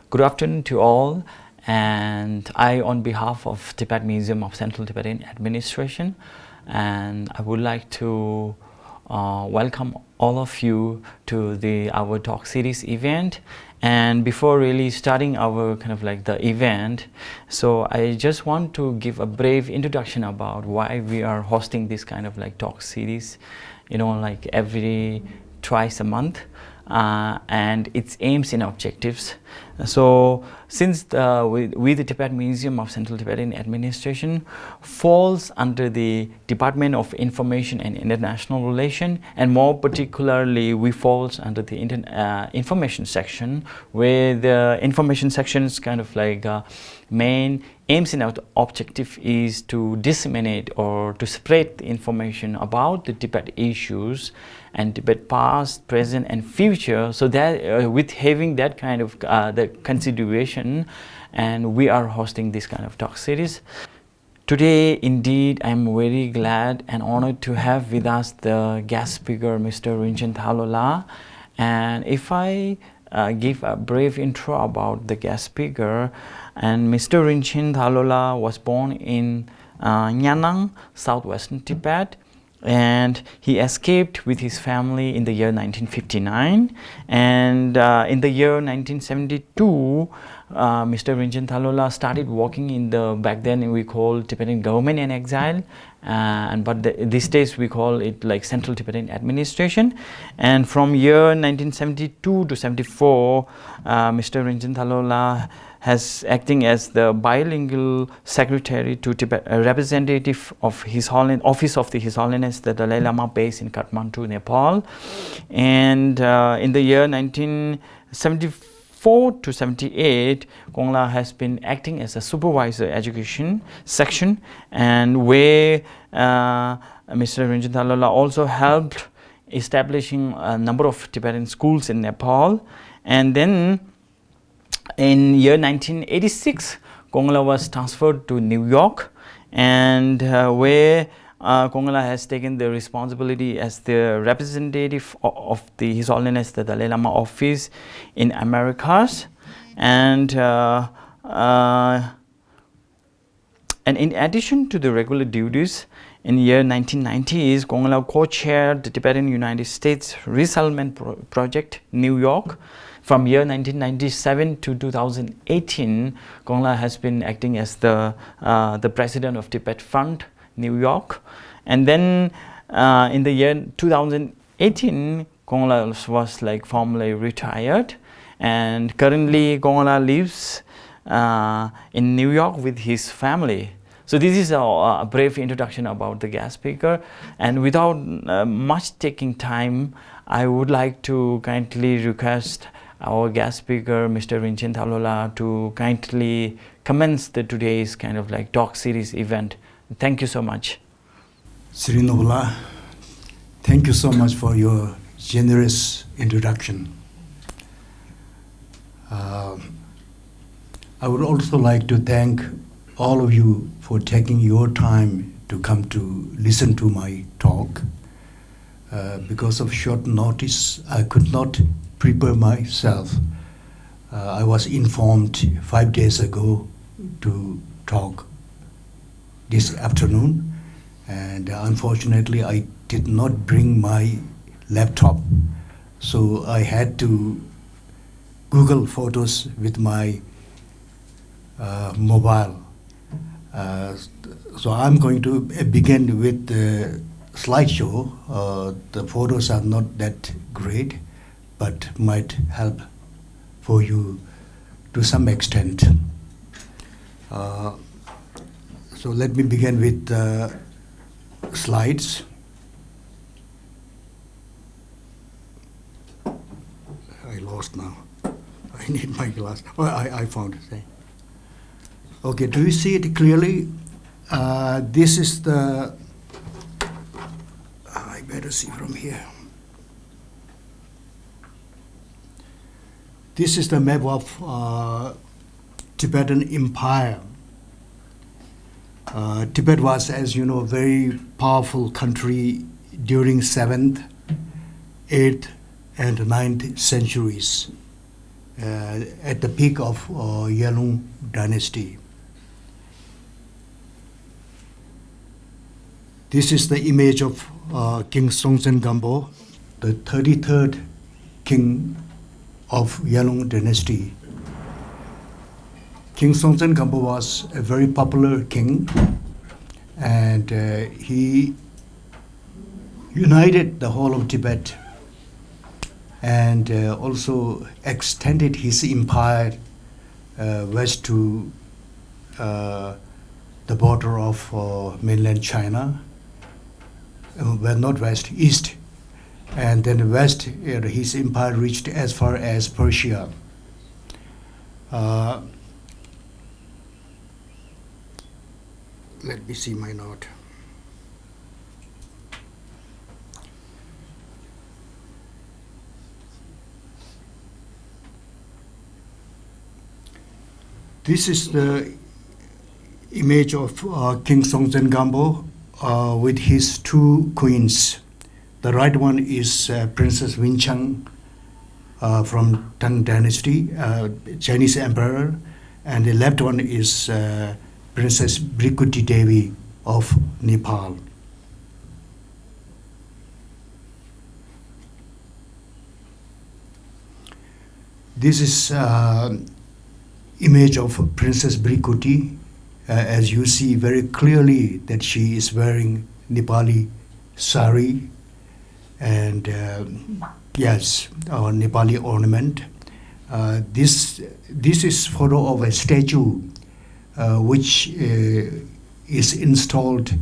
Good afternoon to all, and I, on behalf of Tibet Museum of Central Tibetan Administration, and I would like to welcome all of you to our talk series event. And before really starting our the event, so I just want to give a brief introduction about why we are hosting this talk series, every twice a month. And its aims and objectives. So since we the Tibet Museum of Central Tibetan Administration falls under the Department of Information and International Relation, and more particularly we falls under the information section, where the information section's main aims and objective is to disseminate or to spread the information about the Tibet issues and Tibet past, present and future. So that with having that the consideration, and we are hosting this talk series. Today indeed I'm very glad and honored to have with us the guest speaker, Mr. Rinchen Thalola. And if I give a brief intro about the guest speaker, and Mr. Rinchen Thalola was born in Nyanang, southwestern Tibet, and he escaped with his family in the year 1959, and in the year 1972 Mr. Rinchen Thalola started working in the, back then we call Tibetan government in exile, but these days we call it like Central Tibetan Administration. And from year 1972 to 74 Mr. Rinchen Thalola has acting as the bilingual secretary to Tibet, representative of His Holiness, Office of His Holiness the Dalai Lama based in Kathmandu, Nepal. And in the year 1974 to 78, Kongla has been acting as a supervisor education section, and where Mr. Rinchen Thalola also helped establishing a number of Tibetan schools in Nepal. And then in year 1986, Kongla was transferred to New York, and where Kongla has taken the responsibility as the representative of His Holiness the Dalai Lama office in Americas. And in addition to the regular duties, in year 1990s, Kongla co-chaired the Tibetan United States Resettlement Project, New York. From year 1997 to 2018, Kongla has been acting as the president of Tibet Fund, New York. And then in the year 2018, Kongla was formally retired, and currently Kongla lives in New York with his family. So this is a brief introduction about the guest speaker, and without much taking time, I would like to kindly request our guest speaker, Mr. Rinchen Thalola, to kindly commence today's talk series event. Thank you so much. Srinola, thank you so much for your generous introduction. I would also like to thank all of you for taking your time to come to listen to my talk. Because of short notice, I could not prepare myself. I was informed 5 days ago to talk this afternoon, and unfortunately I did not bring my laptop, so I had to Google photos with my mobile. So I'm going to begin with the slideshow. The photos are not that great, but might help for you to some extent. So let me begin with the slides. I lost now. I need my glass. Oh, I found it. Okay, do you see it clearly? This is the, I better see from here. This is the map of Tibetan Empire. Tibet was, as you know, a very powerful country during 7th, 8th, and 9th centuries. at the peak of Yalung dynasty. This is the image of King Songtsen Gampo, the 33rd king of Yalung dynasty. King Songtsen Gampo was a very popular king, and he united the whole of Tibet and also extended his empire west to the border of mainland China. Well, not west, east. And then west, his empire reached as far as Persia. Let me see my note. This is the image of King Songtsen Gampo with his two queens. The right one is Princess Winchang from Tang Dynasty, Chinese emperor, and the left one is Princess Brikuti Devi of Nepal. This is image of Princess Brikuti. As you see very clearly that she is wearing Nepali sari and yes, our Nepali ornament. This is photo of a statue which is installed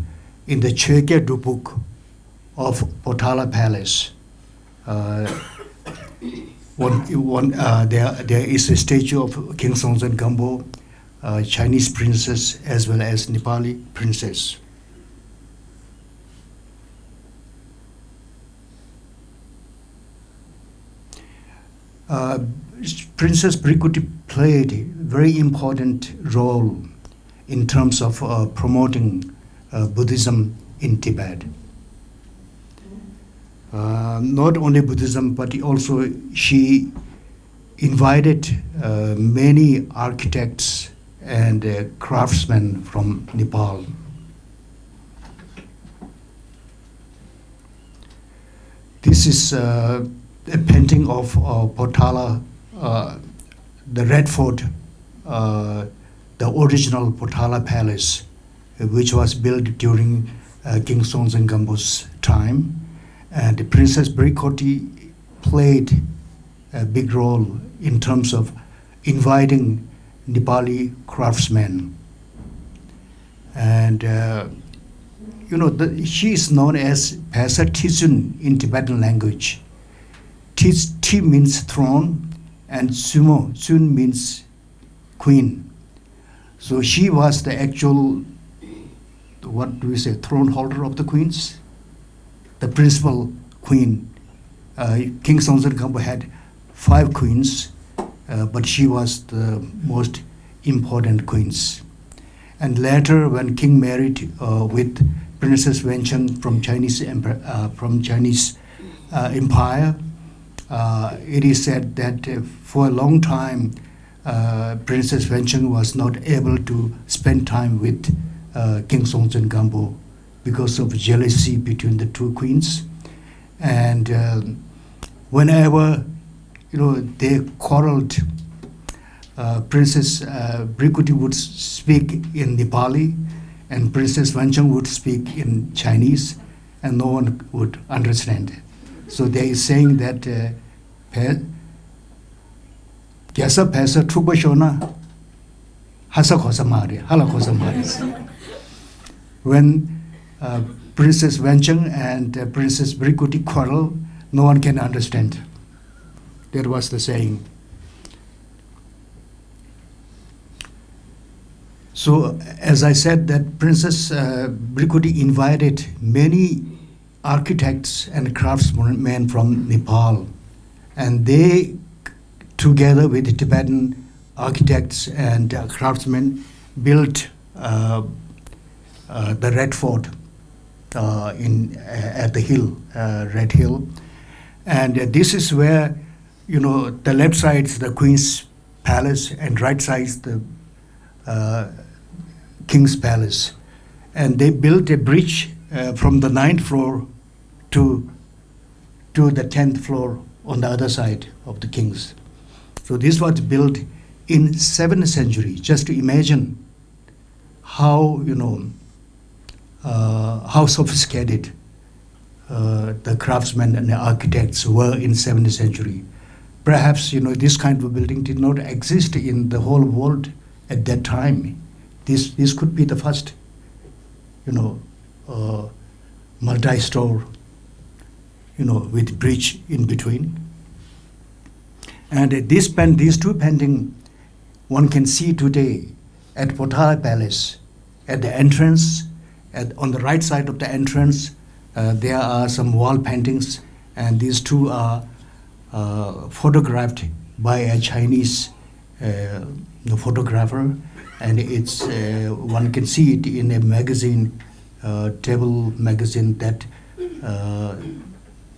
in the Chekya Dupuk of Potala Palace. There is a statue of King Songtsen Gampo, Chinese princess as well as Nepali princess. Princess Brikuti played a very important role in terms of promoting Buddhism in Tibet. Not only Buddhism, but also she invited many architects and craftsmen from Nepal. This is a painting of Potala, the Red Fort, the original Potala Palace, which was built during King Songtsen Gampo's time. And Princess Brikuti played a big role in terms of inviting Nepali craftsmen. And she is known as Pesa Tisun in Tibetan language. Ti means throne and Sumo, Sun means queen. So she was the actual, what do we say, throne holder of the queens? The principal queen. King Songtsen Gampo had 5 queens, but she was the most important queens. And later, when King married with Princess Wencheng from Chinese Empire, it is said that for a long time, Princess Wencheng was not able to spend time with King Songtsen Gampo because of jealousy between the two queens. And whenever they quarreled, Princess Brikuti would speak in Nepali and Princess Wencheng would speak in Chinese, and no one would understand. So they are saying that Gyasa Pesa Trubashona Hasa Khosamari, Hala Khosamari. When Princess Wencheng and Princess Brikuti quarrel, no one can understand. That was the saying. So, as I said, that Princess Brikuti invited many architects and craftsmen from Nepal, and they, together with the Tibetan architects and craftsmen, built the Red Fort at the hill, Red Hill. And this is where the left side is the Queen's Palace and right side is the King's Palace. And they built a bridge from the 9th floor to the 10th floor on the other side of the King's. So this was built in 7th century. Just to imagine how, how sophisticated the craftsmen and the architects were in 7th century. Perhaps, this kind of building did not exist in the whole world at that time. This could be the first, multi-store, with bridge in between. And these two paintings one can see today at Potala Palace. At the entrance, on the right side of the entrance, there are some wall paintings, and these two are photographed by a Chinese photographer, and it's one can see it in a magazine, table magazine that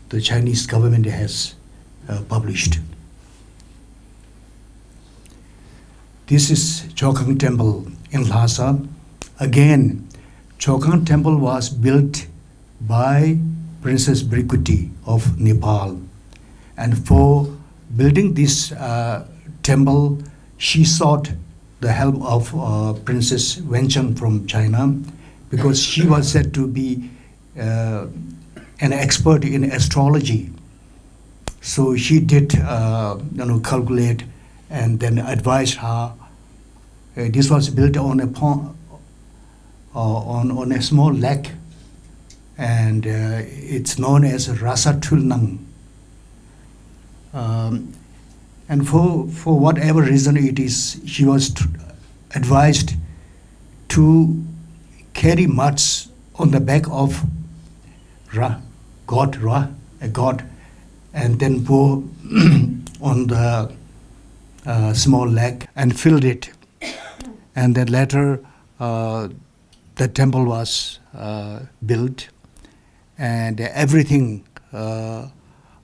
the Chinese government has published. This is Chokhang Temple in Lhasa. Again, Chokhang Temple was built by Princess Brikuti of Nepal. And for building this temple, she sought the help of Princess Wencheng from China, because she was said to be an expert in astrology. So she did calculate and then advised her. This was built on a pond, on a small lake, and it's known as Rasa Tulnang. And for whatever reason it is, she was advised to carry mats on the back of a god, and then pour on the small lake and filled it. And then later the temple was built, and everything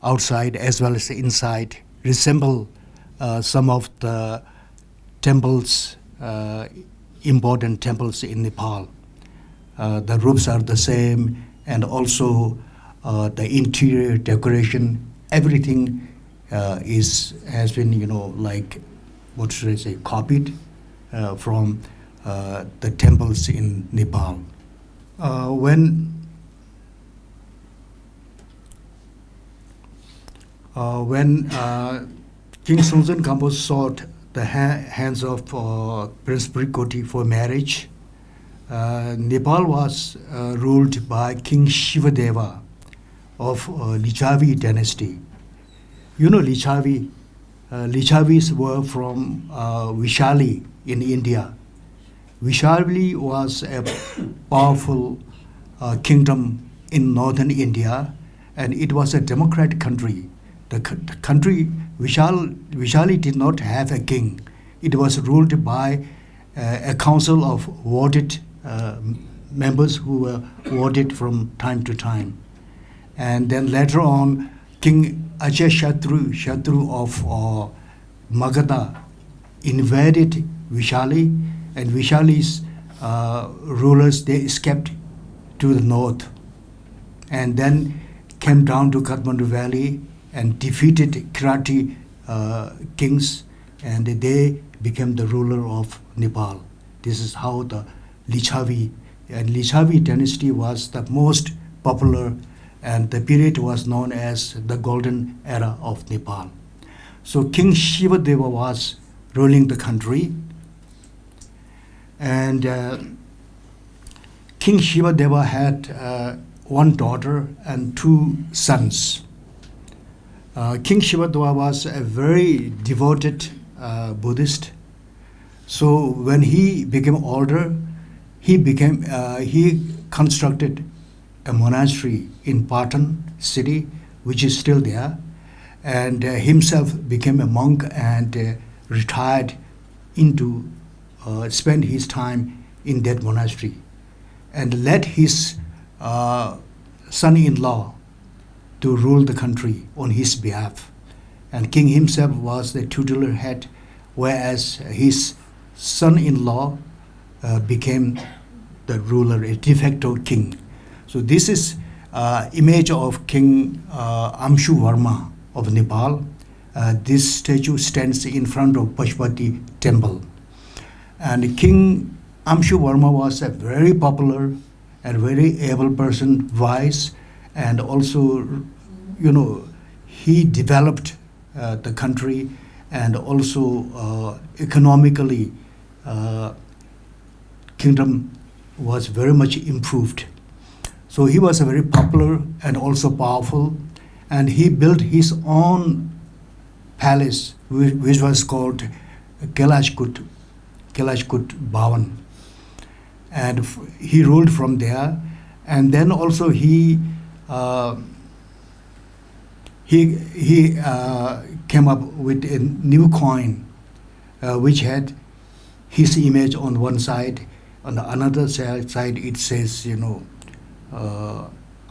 outside as well as inside resemble some of the temples, important temples in Nepal. The roofs are the same, and also the interior decoration, everything has been, what should I say, copied from the temples in Nepal. When King Songtsen Gampo sought the hands of Prince Brikoti for marriage, Nepal was ruled by King Shivadeva of Lichavi dynasty. Lichavi. Lichavis were from Vishali in India. Vishali was a powerful kingdom in northern India, and it was a democratic country. The country, Vishali did not have a king. It was ruled by a council of voted members who were voted from time to time. And then later on, King Ajayashatru of Magadha invaded Vishali, and Vishali's rulers, they escaped to the north and then came down to Kathmandu Valley and defeated Kirati kings, and they became the ruler of Nepal. This is how the Lichavi dynasty was the most popular, and the period was known as the golden era of Nepal. So King Shivadeva was ruling the country, and King Shivadeva had one daughter and two sons. King Shivadeva was a very devoted Buddhist. So when he became older, he constructed a monastery in Patan city, which is still there, and himself became a monk and retired into spend his time in that monastery, and led his son-in-law to rule the country on his behalf. and king himself was the tutelar head, whereas his son-in-law became the ruler, a de facto king. So this is image of King Amshu Varma of Nepal. This statue stands in front of Pashupati temple. And King Amshu Varma was a very popular and very able person, wise, and also, he developed the country, and also economically, kingdom was very much improved. So he was a very popular and also powerful, and he built his own palace, which was called Kelashkut Bhavan, and he ruled from there. And then also he came up with a new coin, which had his image on one side. On the another side, it says,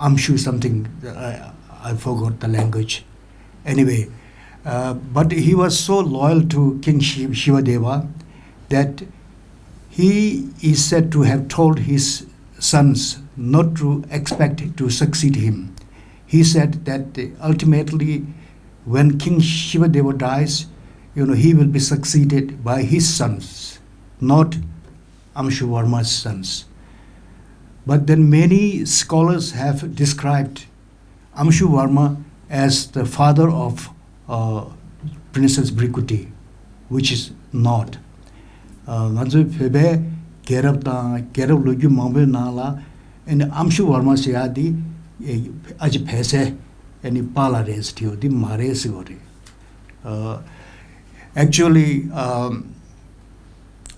Amshu something. I forgot the language. Anyway, but he was so loyal to King Shivadeva that he is said to have told his sons not to expect to succeed him. He said that ultimately, when King Shivadeva dies, he will be succeeded by his sons, not Amshu Varma's sons. But then many scholars have described Amshu Varma as the father of Princess Brikuti, which is not. Nanzu Febe Kerab Logu Mambe Nala and Amshu Varma Siadi Aj Pese and Pala Restio, the Mares Gori. Actually,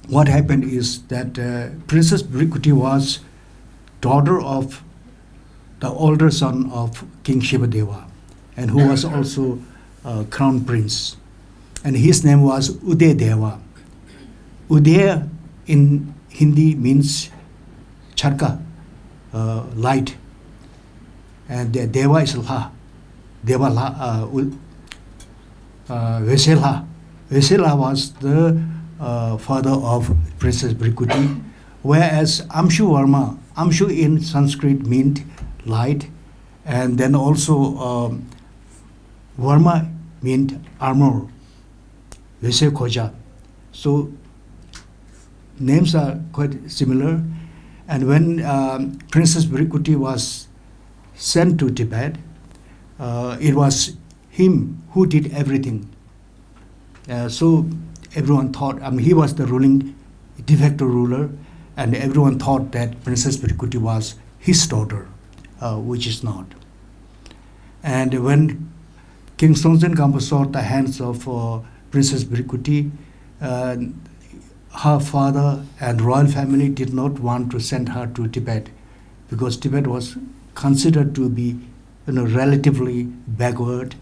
what happened is that Princess Brikuti was daughter of the older son of King Shivadeva, and who was also crown prince, and his name was Uday Deva. Uday in Hindi means charka, light, and Deva is La. Deva La, Vesela. Vesela was the father of Princess Brikuti, whereas Amshu Varma, Amshu in Sanskrit meant light, and then also Varma meant armor, Vese Koja. So names are quite similar. And when Princess Brikuti was sent to Tibet, it was him who did everything. So everyone thought, he was the ruling de facto ruler, and everyone thought that Princess Brikuti was his daughter, which is not. And when King Sonsen Gampo saw the hands of Princess Brikuti, her father and royal family did not want to send her to Tibet, because Tibet was considered to be, relatively backward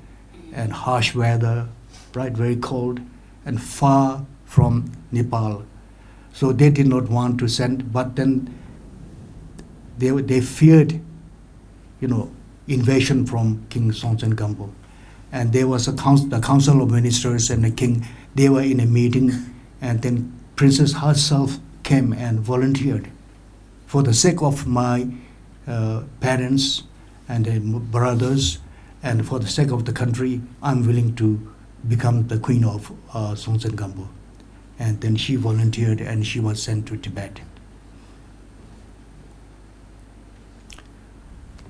and harsh weather, right, very cold, and far from Nepal. So they did not want to send, but then they feared, invasion from King Sonsen Gampo. And there was the council of ministers and the king. They were in a meeting, and then Princess herself came and volunteered, for the sake of my parents and brothers, and for the sake of the country, I'm willing to become the queen of Sonsen Gampo. And then she volunteered, and she was sent to Tibet.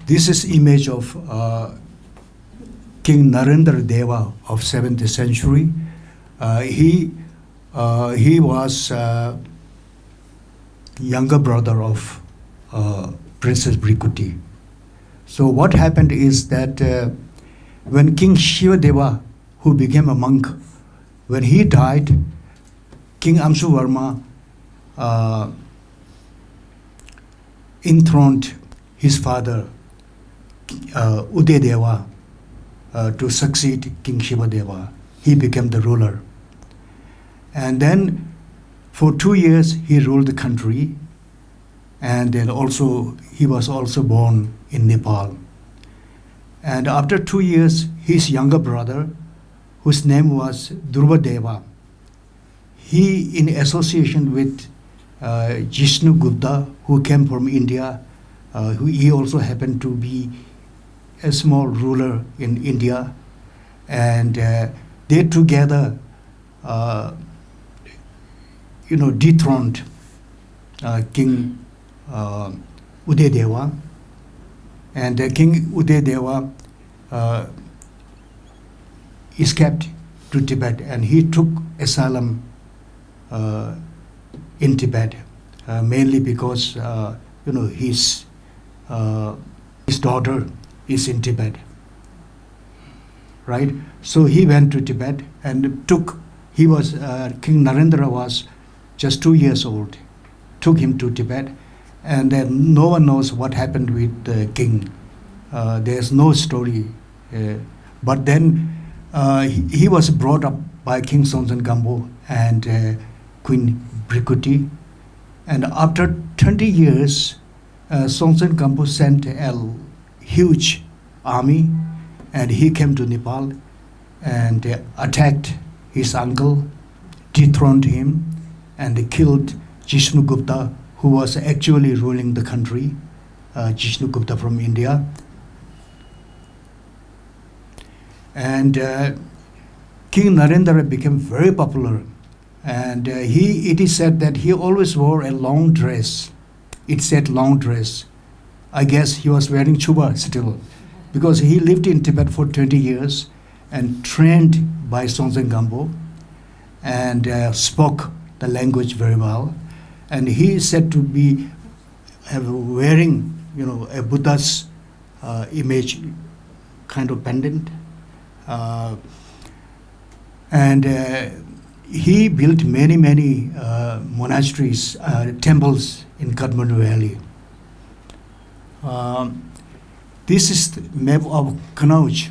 This is image of King Narendra Deva of 7th century. He was younger brother of Princess Brikuti. So what happened is that when King Shivadeva, who became a monk, when he died, King Amshu Varma enthroned his father, Uday Deva, to succeed King Shivadeva. He became the ruler. And then for 2 years he ruled the country, and then also he was also born in Nepal. And after 2 years, his younger brother, whose name was Dhruvadeva. He, in association with Jishnu Gupta, who came from India, he also happened to be a small ruler in India, and they together, dethroned King Udayadeva, and King Udayadeva escaped to Tibet, and he took asylum in Tibet, mainly because his daughter is in Tibet, right? So he went to Tibet and King Narendra was just 2 years old, took him to Tibet, and then no one knows what happened with the king. There's no story, but then he was brought up by King Sonsen Gampo and Queen Brikuti, and after 20 years, Sonsen Gampo sent a huge army, and he came to Nepal and attacked his uncle, dethroned him, and killed Jishnu Gupta, who was actually ruling the country, Jishnu Gupta from India. And King Narendra became very popular, and it is said that he always wore a long dress. It said long dress. I guess he was wearing chuba still, because he lived in Tibet for 20 years and trained by Sonsen Gampo and spoke the language very well. And he is said to be wearing, a Buddha's image kind of pendant. And he built many monasteries, temples in Kathmandu Valley. This is the map of Kanauj.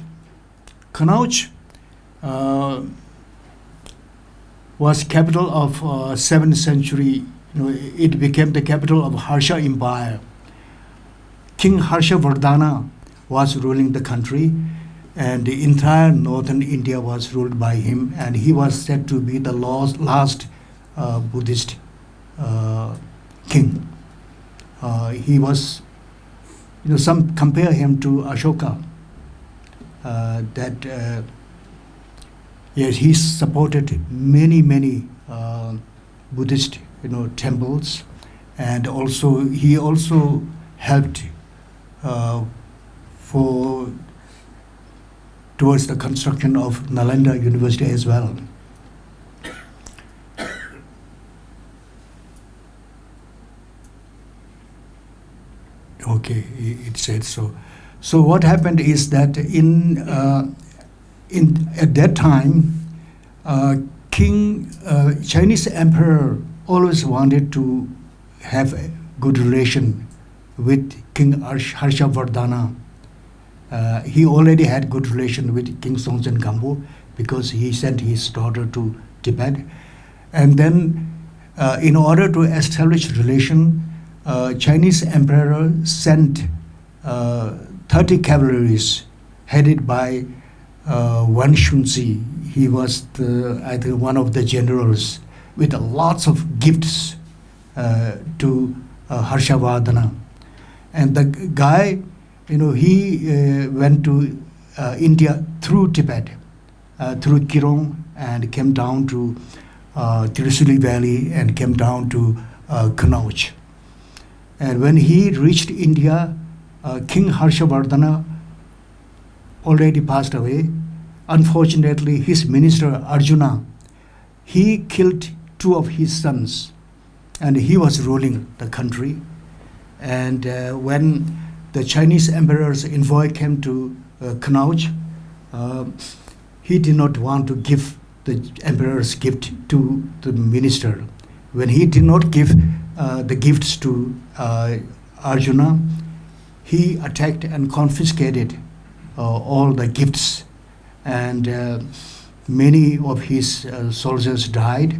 Kanauj was capital of 7th century. It became the capital of Harsha Empire. King Harshavardhana was ruling the country, and the entire northern India was ruled by him, and he was said to be the last Buddhist king. He was, some compare him to Ashoka, yes, he supported many Buddhist temples, and he also helped towards the construction of Nalanda University as well. Okay, it said so. So what happened is that at that time, Chinese emperor always wanted to have a good relation with King Harshavardhana. He already had good relation with King Sonsen Gampo because he sent his daughter to Tibet. And then in order to establish relation, Chinese emperor sent 30 cavalries headed by Wan Shunzi. He was I think one of the generals, with lots of gifts to Harshavardhana. And the guy, he went to India through Tibet, through Kirong, and came down to Tirusuli Valley and came down to Kanauj. And when he reached India, King Harshavardhana already passed away. Unfortunately, his minister Arjuna, he killed 2 of his sons, and he was ruling the country. And when the Chinese emperor's envoy came to Kanauj, he did not want to give the emperor's gift to the minister. When he did not give the gifts to Arjuna, he attacked and confiscated all the gifts, and many of his soldiers died.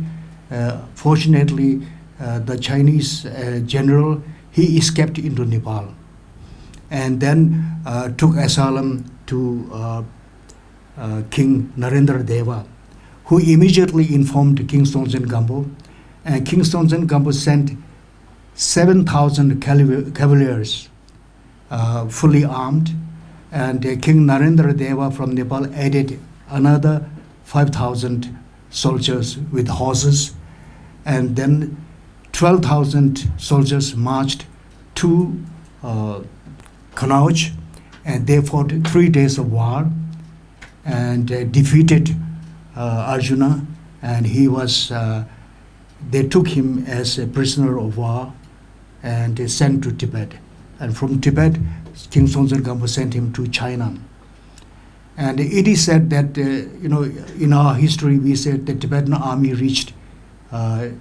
Fortunately, the Chinese general, he escaped into Nepal, and then took asylum to King Narendra Deva, who immediately informed King Sonzen Gampo, and King Sonzen Gampo sent 7,000 cavaliers, fully armed, and King Narendra Deva from Nepal added another 5,000 soldiers with horses, and then 12,000 soldiers marched to Kanauj, and they fought 3 days of war and defeated Arjuna, and he was they took him as a prisoner of war and sent to Tibet. And from Tibet, King Sonzen Gampo sent him to China. And it is said that, in our history, we said the Tibetan army reached to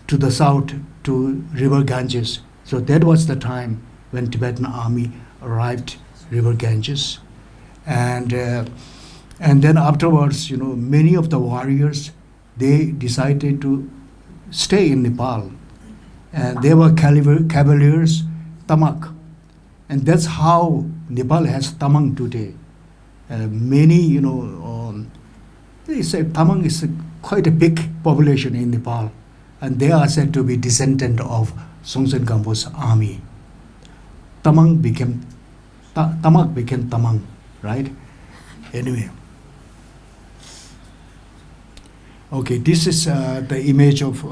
the south to River Ganges. So that was the time when Tibetan army arrived River Ganges. And then afterwards, many of the warriors, they decided to stay in Nepal. And they were cavaliers, tamak. And that's how Nepal has tamang today. Many, they say tamang is quite a big population in Nepal. And they are said to be descendant of Sonzen Gampo's army. Tamak became tamang, right? Anyway. Okay, this is the image of,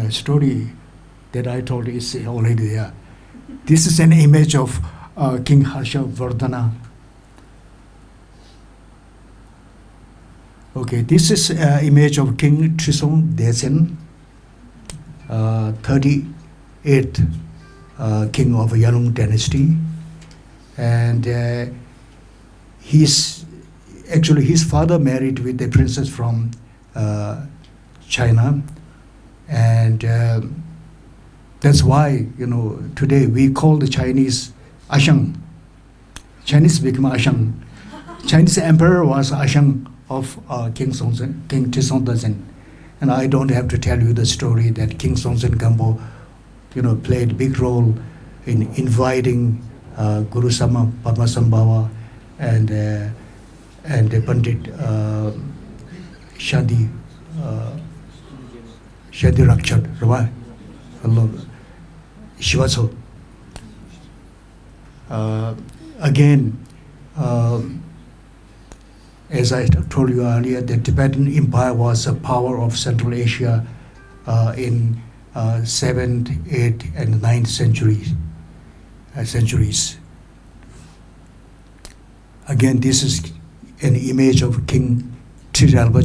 story that I told is already there. This is an image of King Harshavardhana. Okay, this is an image of King Trisong Desen, 38th king of Yalung dynasty. And his father married with a princess from China. And that's why, today we call the Chinese Ashang. Chinese became Ashang. Chinese emperor was Ashang of King Trisong Desen. And I don't have to tell you the story that King Sonzen Gampo, played a big role in inviting Guru Sama Padmasambhava and Pandit Shadi Rakshad, right? Shivaso. Again, as I told you earlier, the Tibetan Empire was a power of Central Asia in 7th, 8th, and 9th centuries. Again, this is an image of King Tijalba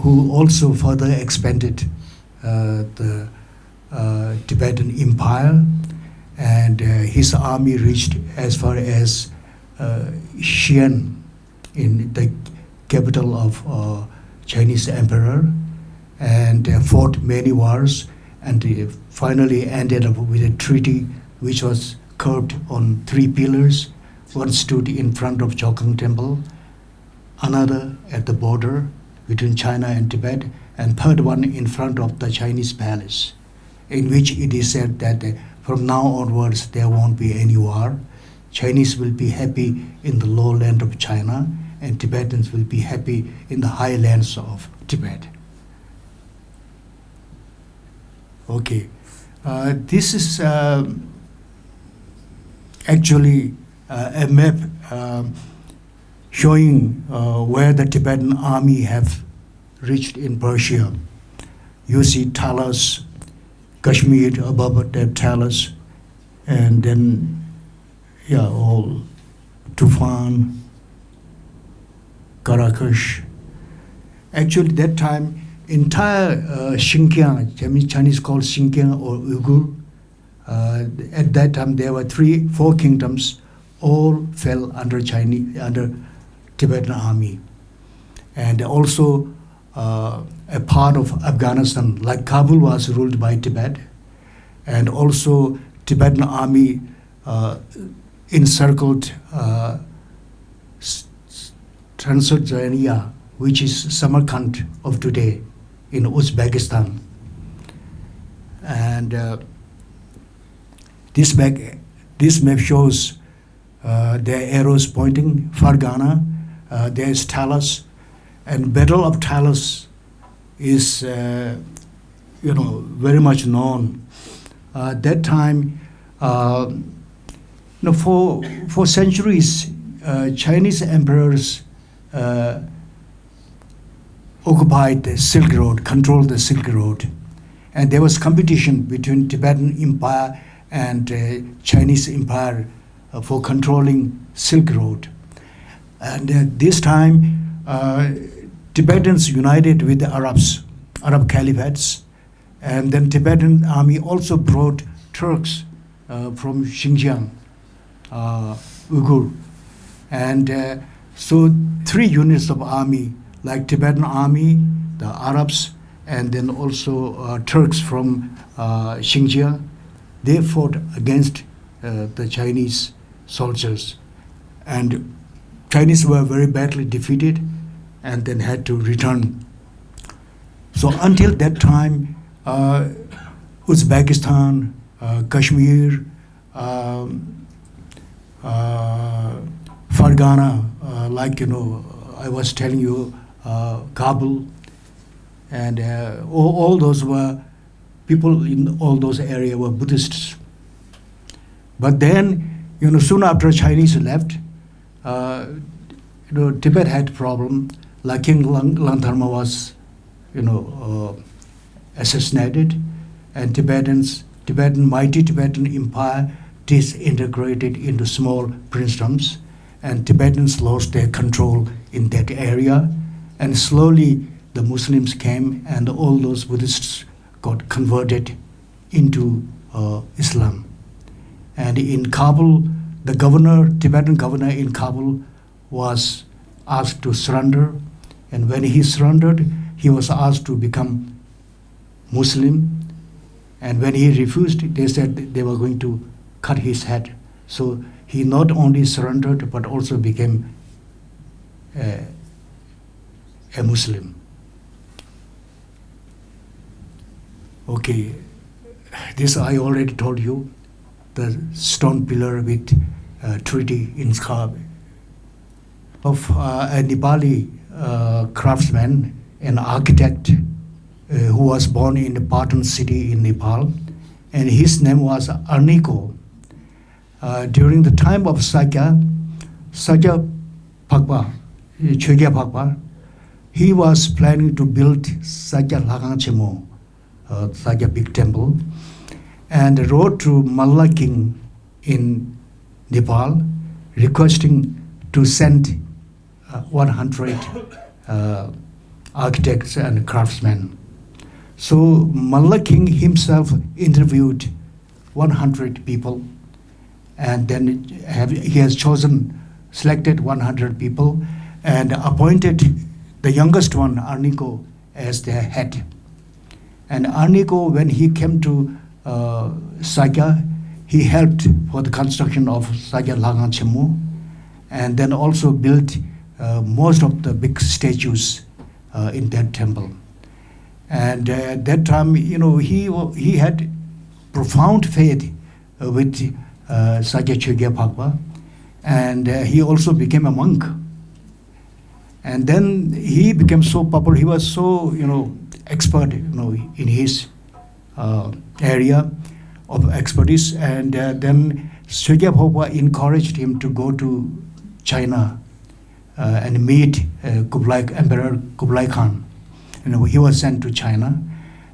who also further expanded the Tibetan Empire, and his army reached as far as Xi'an, in the capital of Chinese emperor, and fought many wars, and finally ended up with a treaty which was curved on 3 pillars. One stood in front of Chokang Temple, another at the border between China and Tibet, and third one in front of the Chinese palace, in which it is said that from now onwards there won't be any war. Chinese will be happy in the lowland of China, and Tibetans will be happy in the highlands of Tibet. Okay, this is actually a map showing where the Tibetan army have reached in Persia. You see Talas, Kashmir above that Talas, and then all Tufan, Karakash. Actually, that time, entire Xinjiang, Chinese called Xinjiang or Uyghur, at that time there were 4 kingdoms, all fell under Tibetan army. And also a part of Afghanistan, like Kabul was ruled by Tibet, and also Tibetan army encircled Transylvania, which is Samarkand of today in Uzbekistan. And this map shows their arrows pointing, Fargana, there is Talas, and Battle of Talas is very much known. That time, for centuries, Chinese emperors occupied the Silk Road, controlled the Silk Road, and there was competition between Tibetan Empire and Chinese Empire for controlling Silk Road. And this time, Tibetans united with the Arab caliphates, and then Tibetan army also brought Turks from Xinjiang, Uyghur, and so 3 units of army, like Tibetan army, the Arabs, and then also Turks from Xinjiang, they fought against the Chinese soldiers, and Chinese were very badly defeated and then had to return. So until that time, Uzbekistan, Kashmir, Fargana, I was telling you, Kabul, and all those were people in all those areas were Buddhists. But then, soon after Chinese left, Tibet had problem. Like King Langtharma was, assassinated, and mighty Tibetan Empire disintegrated into small princedoms, and Tibetans lost their control in that area, and slowly the Muslims came, and all those Buddhists got converted into Islam. And in Kabul, the Tibetan governor in Kabul was asked to surrender, and when he surrendered, he was asked to become Muslim, and when he refused, they said they were going to cut his head. So he not only surrendered but also became a Muslim. Okay, this I already told you, the stone pillar with treaty inscribed of a Nepali craftsman, an architect who was born in the Patan city in Nepal, and his name was Arniko. During the time of Sakya Phagpa, Chögya Phagpa, he was planning to build Sakya Lagang Chemo, Sakya big temple, and wrote to Malla king in Nepal requesting to send 100 architects and craftsmen. So Malla king himself interviewed 100 people, and then he has selected 100 people and appointed the youngest one, Arniko, as their head. And Arniko, when he came to Sakya, he helped for the construction of Sakya Lagang Chemu, and then also built most of the big statues in that temple. And at that time, he had profound faith with Sakya Chögya Phagpa, and he also became a monk. And then he became so popular. He was so expert in his area of expertise. And then Chögya Phagpa encouraged him to go to China and meet Emperor Kublai Khan. He was sent to China,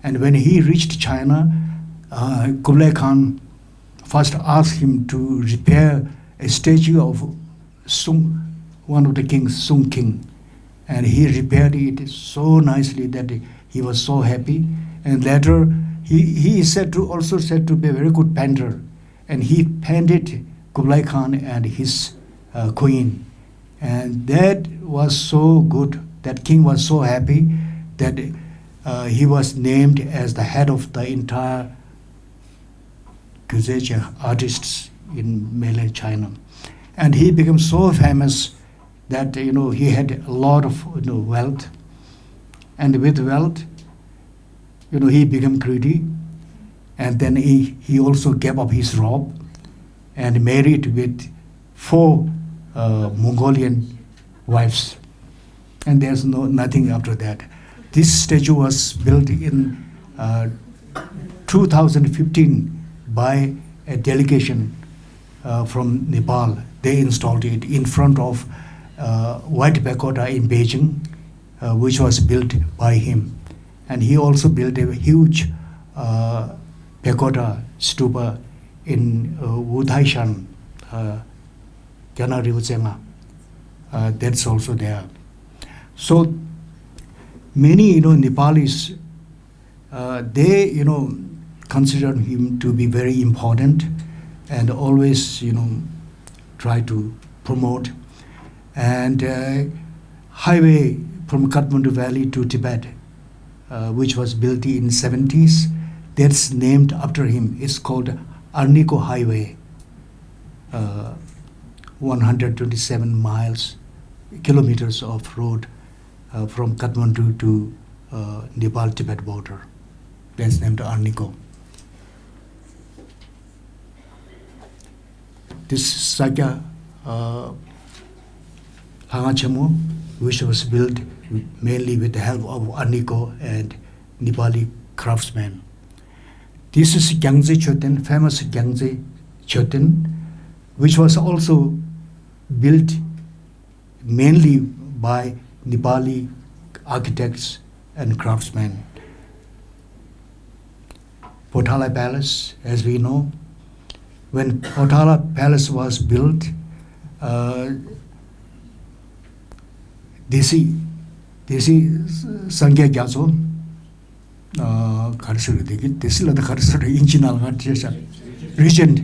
and when he reached China, Kublai Khan first asked him to repair a statue of Sung, one of the kings, Sung King, and he repaired it so nicely that he was so happy. And later, he is also said to be a very good painter, and he painted Kublai Khan and his queen, and that was so good. That king was so happy that he was named as the head of the entire Guizhou artists in mainland China. And he became so famous that he had a lot of wealth, and with wealth he became greedy, and then he also gave up his robe and married with 4 Mongolian wives, and there's nothing after that. This statue was built in 2015 by a delegation from Nepal. They installed it in front of White Pagoda in Beijing, which was built by him. And he also built a huge pagoda stupa in Wudhaishan, Ganariuzenga. That's also there. So many, Nepalis, they, consider him to be very important and always, try to promote. And highway from Kathmandu Valley to Tibet, which was built in 70s, that's named after him. It's called Arniko Highway, 127 kilometers of road from Kathmandu to Nepal-Tibet border. That's named Arniko. This Sakya Hangachamo, which was built mainly with the help of Arniko and Nepali craftsmen. This is Gyangze Choten, famous Gyangze Choten, which was also built mainly by Nepali architects and craftsmen. Potala Palace, as we know, when Potala Palace was built, Desi Sangya Gyaso, Regent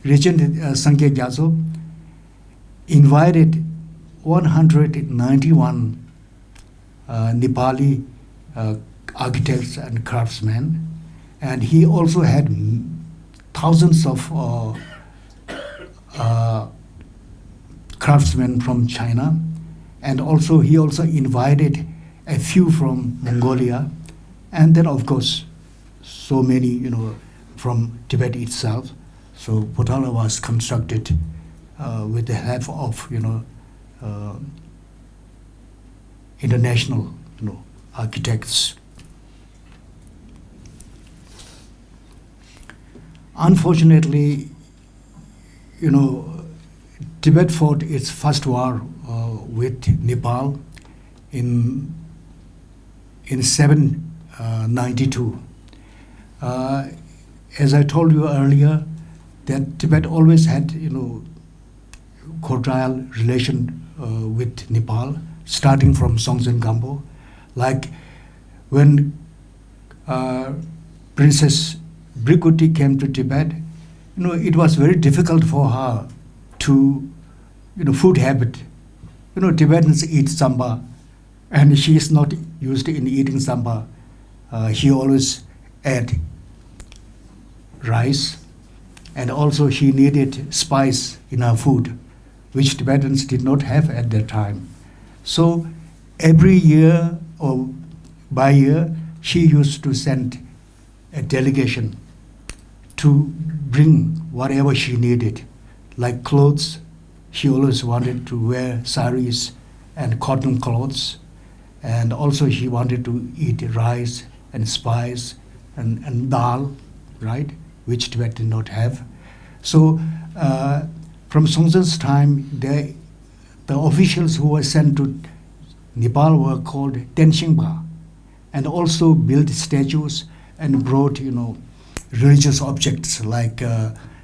Sangya Gyaso invited 191 Nepali architects and craftsmen, and he also had thousands of craftsmen from China, and he also invited a few from Mongolia, and then of course so many from Tibet itself. So Potala was constructed with the help of international architects. Unfortunately, Tibet fought its first war with Nepal in 792. As I told you earlier, that Tibet always had cordial relation with Nepal, starting from Songtsen Gampo. Like when Princess Brikuti came to Tibet, it was very difficult for her to, food habit. Tibetans eat samba, and she is not used in eating samba. She always ate rice, and also she needed spice in her food, which Tibetans did not have at that time. So every year or by year, she used to send a delegation to bring whatever she needed, like clothes. She always wanted to wear saris and cotton clothes, and also she wanted to eat rice and spice and dal, right, which Tibet did not have. So from Songtsen's time, the officials who were sent to Nepal were called Tenshingpa, and also built statues and brought religious objects like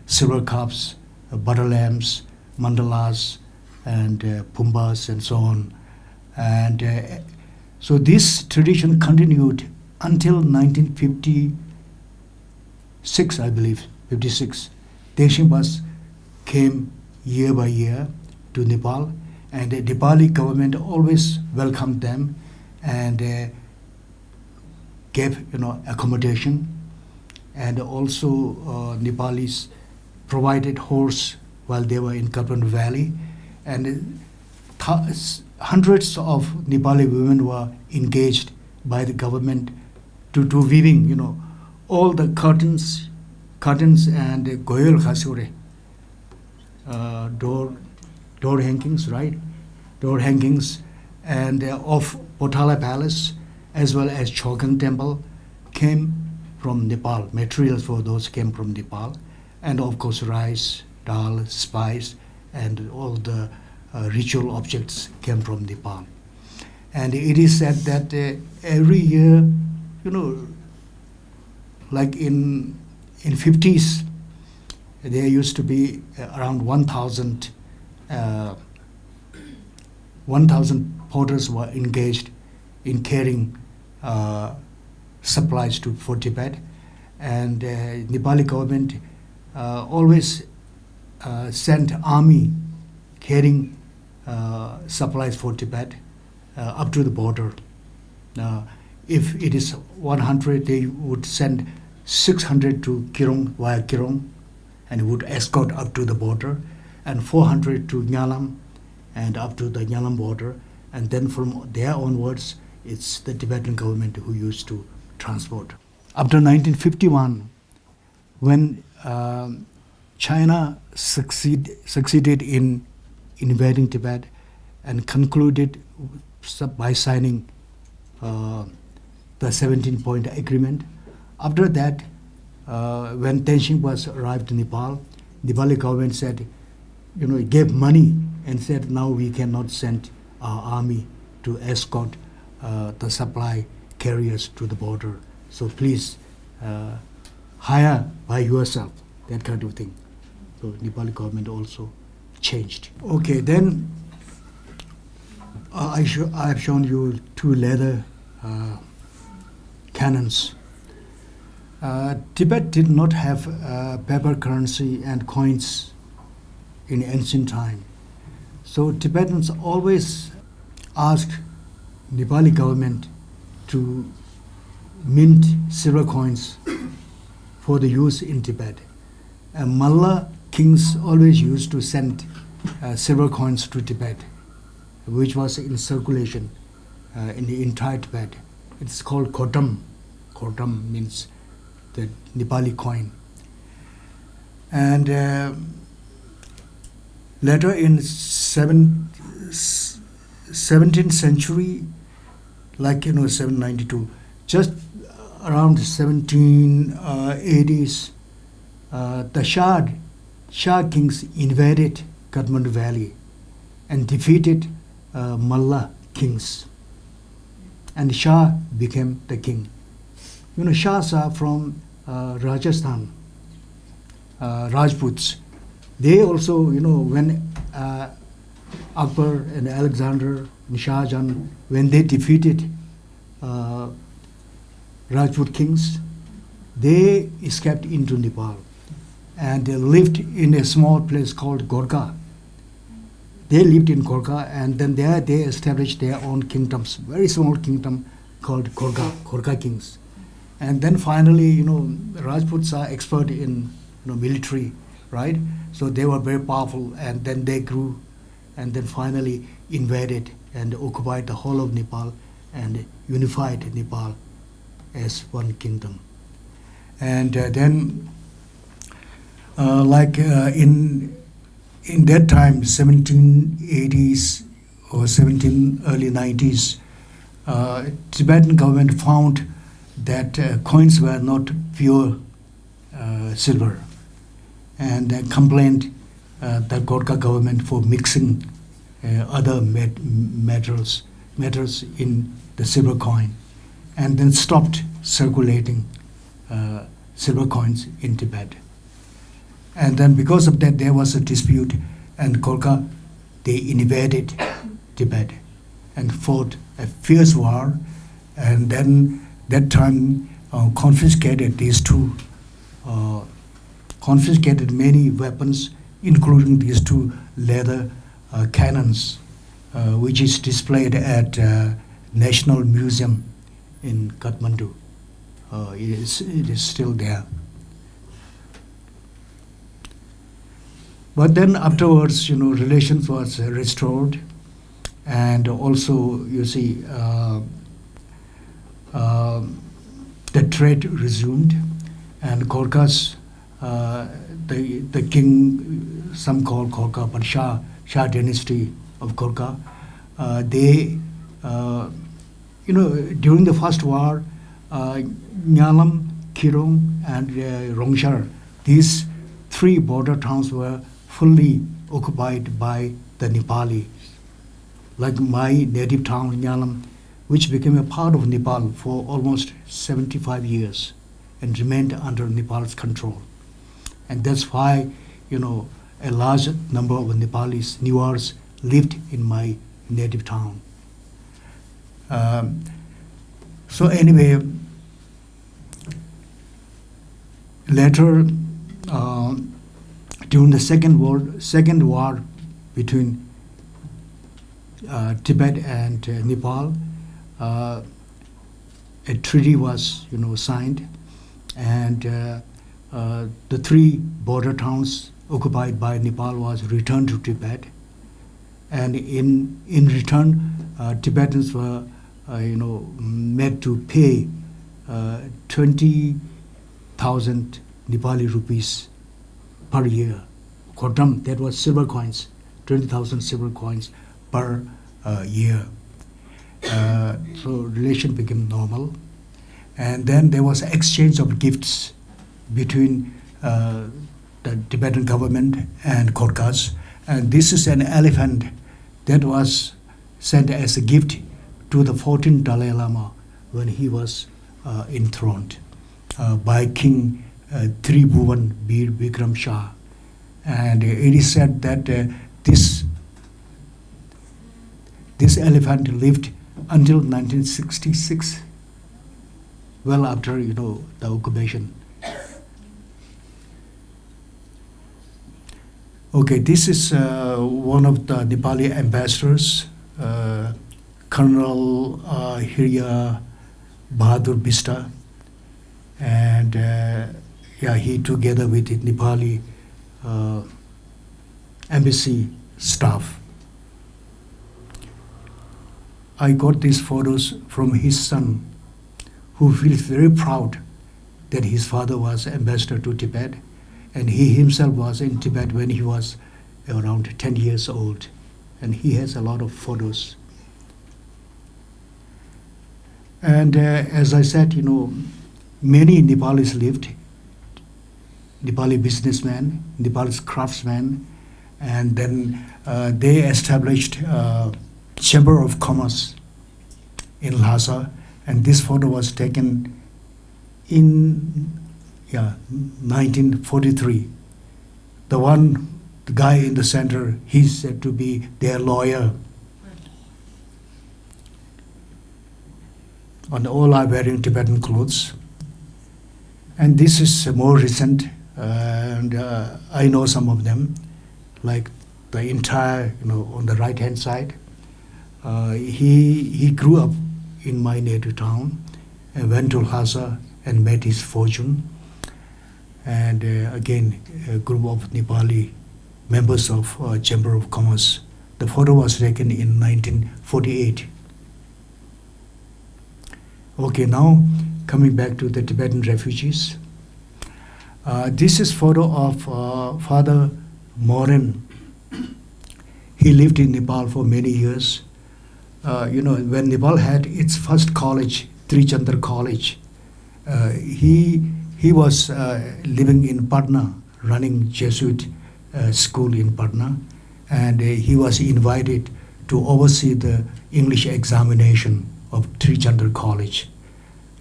silver cups, butter lamps, mandalas, and pumbas, and so on. And so this tradition continued until 1956, I believe, 56. Tenshingpas came year by year to Nepal, and the Nepali government always welcomed them and gave accommodation, and also Nepalis provided horse while they were in Kathmandu Valley, and hundreds of Nepali women were engaged by the government to weaving all the curtains and goyol khasure, door door hangings, right? Door hangings, and of Potala Palace, as well as Chokan Temple, came from Nepal. Materials for those came from Nepal, and of course rice, dal, spice, and all the ritual objects came from Nepal. And it is said that every year, like in 50s, there used to be around 1,000 porters were engaged in carrying supplies for Tibet, and Nepali government always sent army carrying supplies for Tibet up to the border. If it is 100, they would send 600 to Kirong via Kirong, and would escort up to the border, and 400 to Nyalam and up to the Nyalam border, and then from there onwards, it's the Tibetan government who used to transport. After 1951, when China succeeded in invading Tibet and concluded by signing the 17-point agreement. After that, when Tenzin was arrived in Nepal, Nepali government said, it gave money and said, now we cannot send our army to escort the supply carriers to the border. So please hire by yourself, that kind of thing. So Nepali government also changed. Okay, then I have shown you 2 leather cannons. Tibet did not have paper currency and coins in ancient time. So Tibetans always asked Nepali government to mint silver coins for the use in Tibet. Malla kings always used to send silver coins to Tibet, which was in circulation in the entire Tibet. It's called kotam. Kotam means the Nepali coin. And later in 17th century, 792, just around 1780s, the Shah kings invaded Kathmandu Valley and defeated Malla kings, and Shah became the king. Shahs are from Rajasthan, Rajputs. They also, when Akbar and Alexander and Shah Jahan, when they defeated Rajput kings, they escaped into Nepal and they lived in a small place called Gorkha. They lived in Gorkha, and then there they established their own kingdoms, very small kingdom called Gorkha kings. And then finally, Rajputs are expert in military, right? So they were very powerful, and then they grew, and then finally invaded and occupied the whole of Nepal and unified Nepal as one kingdom. And then, in that time, 1780s or early 90s, Tibetan government found that coins were not pure silver, and complained the Gorkha government for mixing other metals in the silver coin, and then stopped circulating silver coins in Tibet. And then because of that, there was a dispute, and Gorkha, they invaded Tibet and fought a fierce war, and then that time confiscated many weapons, including these 2 leather cannons, which is displayed at National Museum in Kathmandu. It is still there. But then afterwards, relations was restored, and also you see the trade resumed, and Gorkhas, the king, some call Gorkha, but Shah Shah dynasty of Gorkha. They, during the first war, Nyalam, Kirong, and Rongshar, these three border towns were fully occupied by the Nepali. Like my native town, Nyalam, which became a part of Nepal for almost 75 years and remained under Nepal's control. And that's why, a large number of Nepalis, Newars, lived in my native town. So anyway, later, during the second war between Tibet and Nepal, a treaty was, signed, and the three border towns occupied by Nepal was returned to Tibet, and in return, Tibetans were, made to pay 20,000 Nepali rupees per year. Kodam, that was silver coins, 20,000 silver coins per year. So relation became normal, and then there was exchange of gifts between the Tibetan government and Gorkhas. And this is an elephant that was sent as a gift to the 14th Dalai Lama when he was enthroned by King Tribhuvan Bir Bikram Shah. And it is said that this elephant lived until 1966, well after the occupation. Okay, this is one of the Nepali ambassadors, Colonel Hirya Bahadur Bista, and he together with the Nepali embassy staff. I got these photos from his son, who feels very proud that his father was ambassador to Tibet, and he himself was in Tibet when he was around 10 years old, and he has a lot of photos. And as I said, many Nepalis lived, Nepali businessmen, Nepal's craftsmen, and then they established Chamber of Commerce in Lhasa, and this photo was taken in 1943. The guy in the center, he's said to be their lawyer. And all are wearing Tibetan clothes. And this is more recent, and I know some of them, like the entire, on the right-hand side. He grew up in my native town and went to Lhasa and made his fortune. And again, a group of Nepali members of Chamber of Commerce. The photo was taken in 1948. Okay, now coming back to the Tibetan refugees. This is photo of Father Morin. He lived in Nepal for many years. When Nepal had its first college, Trichandra College, he was living in Patna, running Jesuit school in Patna, and he was invited to oversee the English examination of Trichandra College.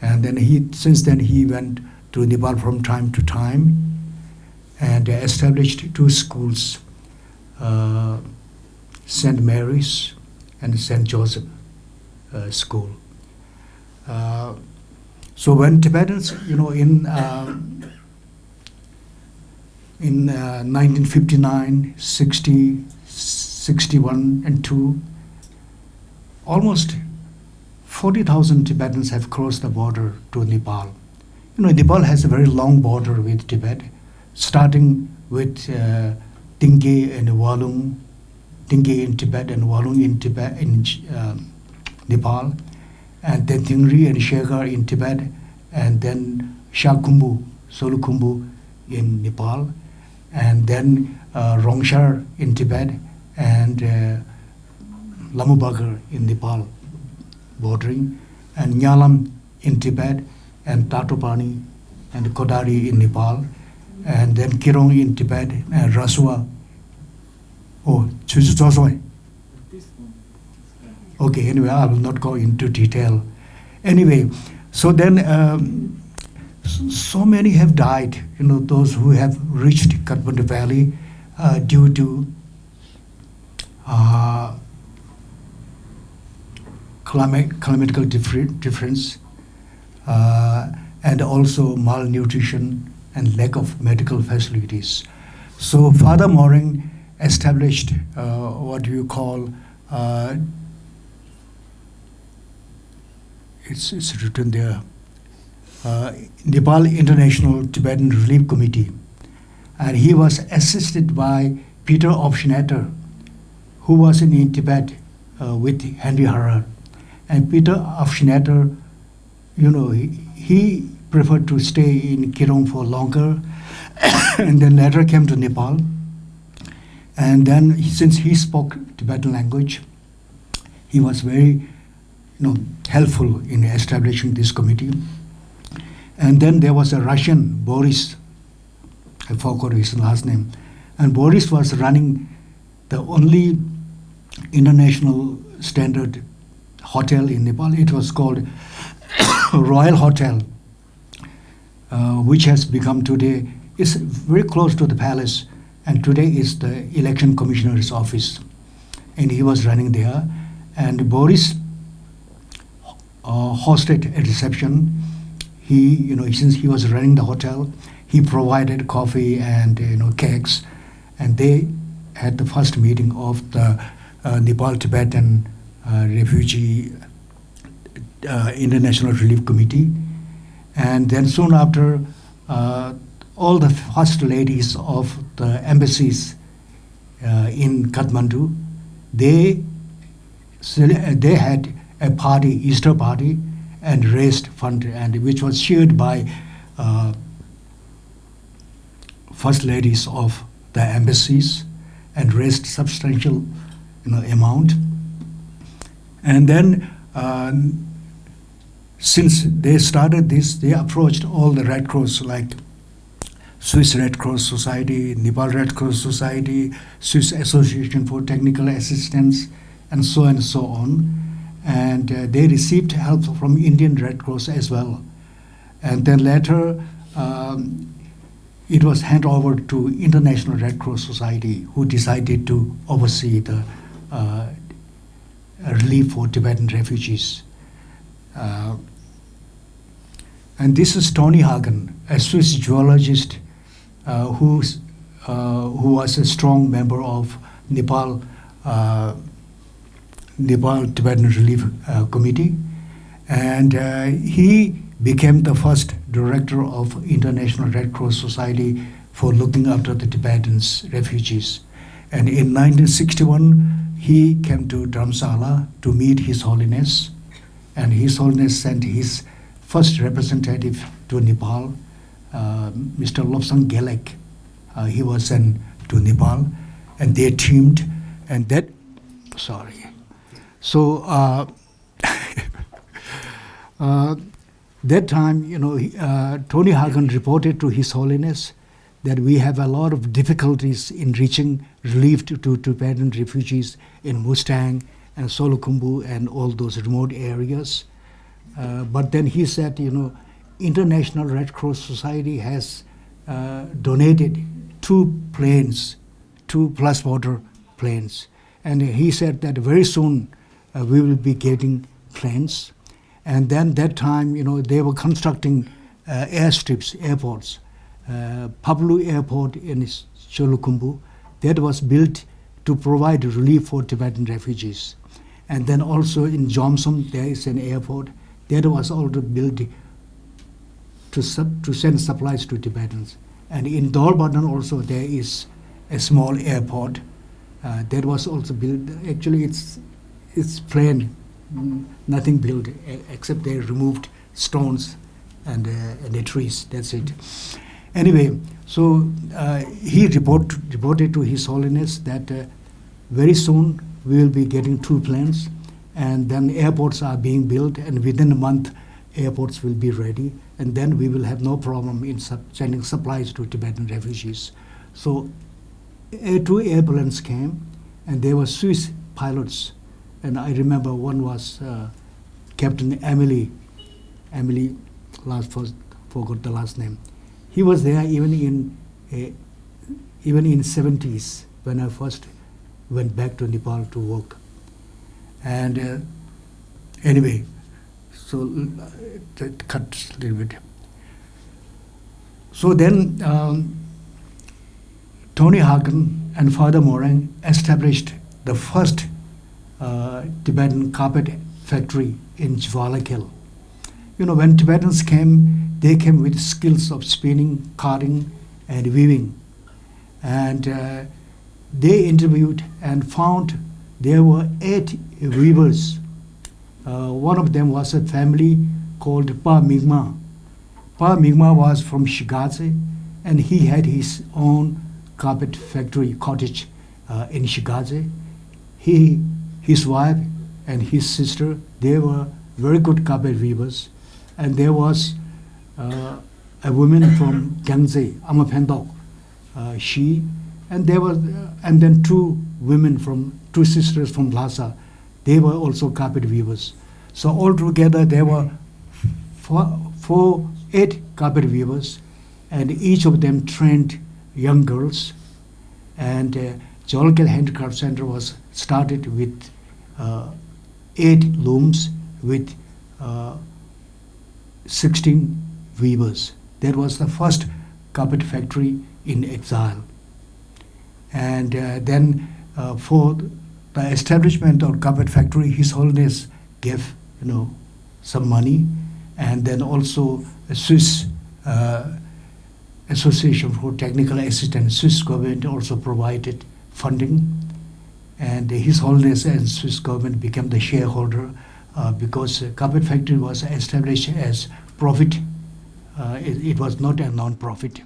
And then since then he went to Nepal from time to time and established two schools, St. Mary's and St. Joseph School. So when Tibetans, in 1959, 60, 61, and 2, almost 40,000 Tibetans have crossed the border to Nepal. Nepal has a very long border with Tibet, starting with Tingke and Walung, Tingke in Tibet and Walung in Tibet in Nepal, and then Tingri and Shekhar in Tibet, and then Shakumbu, Solukhumbu in Nepal, and then Rongshar in Tibet, and Lamubagir in Nepal bordering, and Nyalam in Tibet, and Tatopani and Kodari in Nepal, and then Kirong in Tibet, and Rasua. Oh, Chusutosoi. Okay, anyway, I will not go into detail. Anyway, so then so many have died, those who have reached Kathmandu Valley due to climatical difference and also malnutrition and lack of medical facilities. So Father Moring established what you call, it's written there, Nepal International Tibetan Relief Committee, and he was assisted by Peter Opschnatter, who was in Tibet with Henry Harrer. And Peter Opschnatter, he preferred to stay in Kirong for longer, and then later came to Nepal. And then, since he spoke Tibetan language, he was very, helpful in establishing this committee. And then there was a Russian, Boris, I forgot his last name, and Boris was running the only international standard hotel in Nepal. It was called Royal Hotel, which has become today, is very close to the palace, and today is the election commissioner's office. And he was running there, and Boris hosted a reception. He, since he was running the hotel, he provided coffee and cakes, and they had the first meeting of the Nepal Tibetan Refugee International Relief Committee. And then soon after, all the first ladies of the embassies in Kathmandu, they had a party, Easter party, and raised fund, and which was shared by first ladies of the embassies, and raised substantial amount. And then since they started this, they approached all the Red Cross, like Swiss Red Cross Society, Nepal Red Cross Society, Swiss Association for Technical Assistance, and so on. And they received help from Indian Red Cross as well. And then later, it was handed over to International Red Cross Society, who decided to oversee the relief for Tibetan refugees. And this is Tony Hagen, a Swiss geologist who was a strong member of Nepal Tibetan Relief Committee, and he became the first director of International Red Cross Society for looking after the Tibetans refugees. And in 1961, he came to Dharamsala to meet His Holiness, and His Holiness sent his first representative to Nepal, Mr. Lobsang Gelek. He was sent to Nepal, and they teamed, and that, sorry. So that time, Tony Hagen reported to His Holiness that we have a lot of difficulties in reaching relief to Tibetan refugees in Mustang and Solukhumbu and all those remote areas. But then he said, International Red Cross Society has donated 2 planes, 2 plus water planes. And he said that very soon we will be getting planes. And then that time, they were constructing airstrips, airports. Pablu Airport in Solukhumbu, that was built to provide relief for Tibetan refugees. And then also in Jomsom, there is an airport that was also built to send supplies to Tibetans. And in Dolbadan also there is a small airport that was also built. Actually, it's plain, nothing built except they removed stones and the trees. That's it. Anyway, so he reported to His Holiness that very soon we will be getting 2 planes, and then airports are being built, and within a month airports will be ready, and then we will have no problem in sending supplies to Tibetan refugees. So 2 airplanes came, and they were Swiss pilots, and I remember one was Captain Emily, forgot the last name. He was there even in 70s when I first went back to Nepal to work. And anyway, so that cuts a little bit. So then Tony Hagen and Father Morang established the first Tibetan carpet factory in Jwalakil. You know, when Tibetans came, they came with skills of spinning, carding, and weaving. And they interviewed and found there were 8 weavers. One of them was a family called Pa Migma. Pa Migma was from Shigaze, and he had his own carpet factory cottage in Shigaze. His wife and his sister, they were very good carpet weavers. And there was a woman from Gyangze, Amapendok, she, and there was, and then 2 sisters from Lhasa. They were also carpet weavers. So altogether there were 8 carpet weavers, and each of them trained young girls. And Jolkal Handicraft Center was started with 8 looms with 16 weavers. That was the first carpet factory in exile. And then for the establishment of carpet factory, His Holiness gave some money, and then also a Swiss Association for Technical Assistance, Swiss government also provided funding, and His Holiness and Swiss government became the shareholder because carpet factory was established as profit. It was not a non-profit.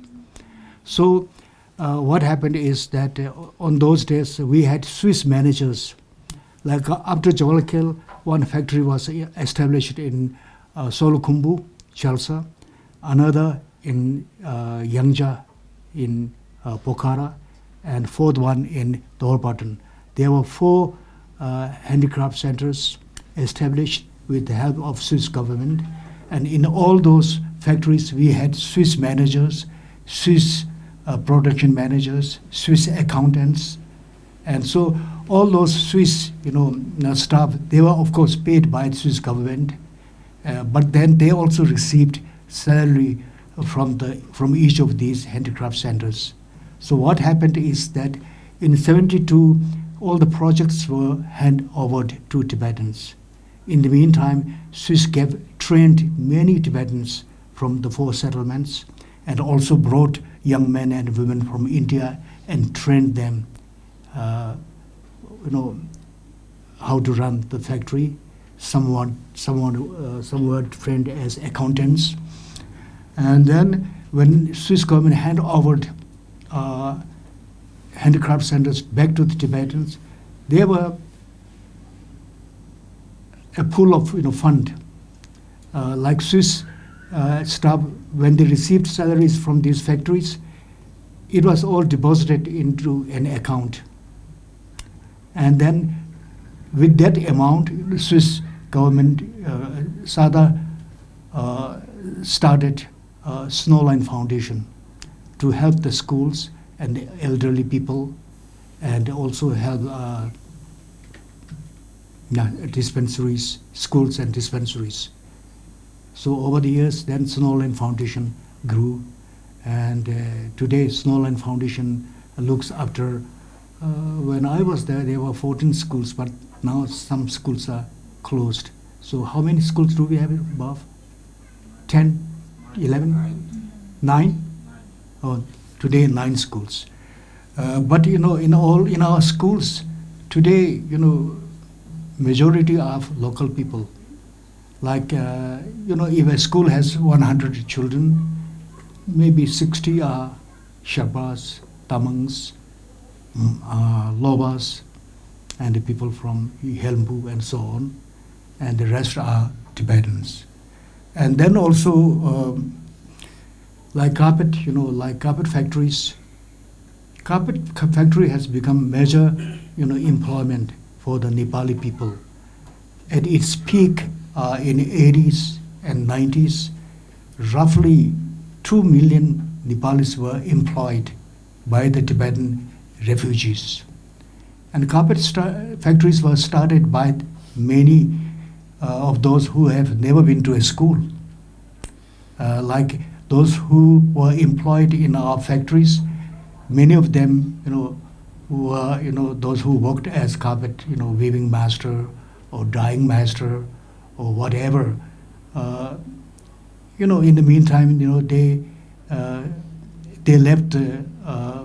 So what happened is that on those days we had Swiss managers. Like after Jawalkal, one factory was established in Solukhumbu, Chalsa, another in Yangja in Pokhara, and 4th one in Dorpatan. There were 4 handicraft centers established with the help of Swiss government, and in all those factories we had Swiss managers, Swiss production managers, Swiss accountants, and so all those Swiss staff, they were of course paid by the Swiss government, but then they also received salary from each of these handicraft centers. So what happened is that in 72 all the projects were handed over to Tibetans. In the meantime, Swiss trained many Tibetans from the 4 settlements, and also brought young men and women from India and trained them how to run the factory. Some were trained as accountants. And then when Swiss government handed over handicraft centers back to the Tibetans, there were a pool of fund. Like Swiss staff, when they received salaries from these factories, it was all deposited into an account. And then with that amount, the Swiss government, SADA, started Snowline Foundation to help the schools and the elderly people, and also help dispensaries, schools and dispensaries. So over the years, then Snowline Foundation grew, and today Snowline Foundation looks after, when I was there were 14 schools, but now some schools are closed. So how many schools do we have above? 10, 11? 9? Oh, today 9 schools. But in our schools today, majority of local people. Like if a school has 100 children, maybe 60 are Sherpas, Tamangs, Lobas, and the people from Helmpu and so on, and the rest are Tibetans. And then also, like carpet, like carpet factories. Carpet factory has become major, employment for the Nepali people. At its peak in 80s and 90s, roughly 2 million Nepalis were employed by the Tibetan refugees. And carpet factories were started by many of those who have never been to a school. Like those who were employed in our factories, many of them, were, those who worked as carpet, weaving master or dyeing master or whatever. In the meantime, they left the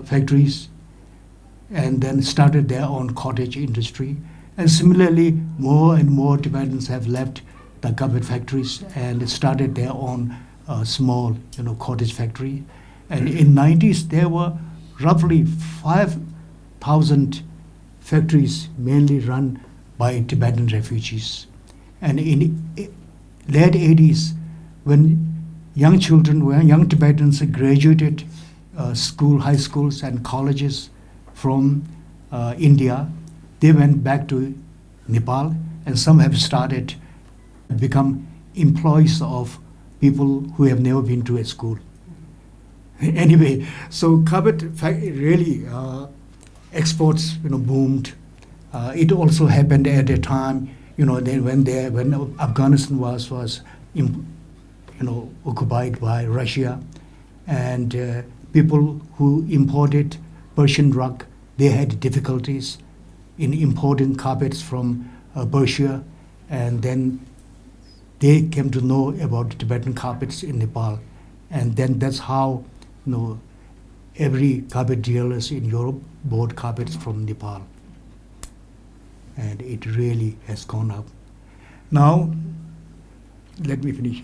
factories and then started their own cottage industry. And similarly, more and more Tibetans have left the carpet factories and started their own small, cottage factory. And in 90s, there were roughly 5,000 factories mainly run by Tibetan refugees. And in late 80s, when young Tibetans graduated high schools and colleges from India, they went back to Nepal, and some have started become employees of people who have never been to a school. Anyway, so carpet really exports boomed. It also happened at a time when Afghanistan was occupied by Russia, and people who imported Persian rug, they had difficulties in importing carpets from Persia, and then they came to know about Tibetan carpets in Nepal, and then that's how every carpet dealers in Europe bought carpets from Nepal, and it really has gone up. Now, let me finish.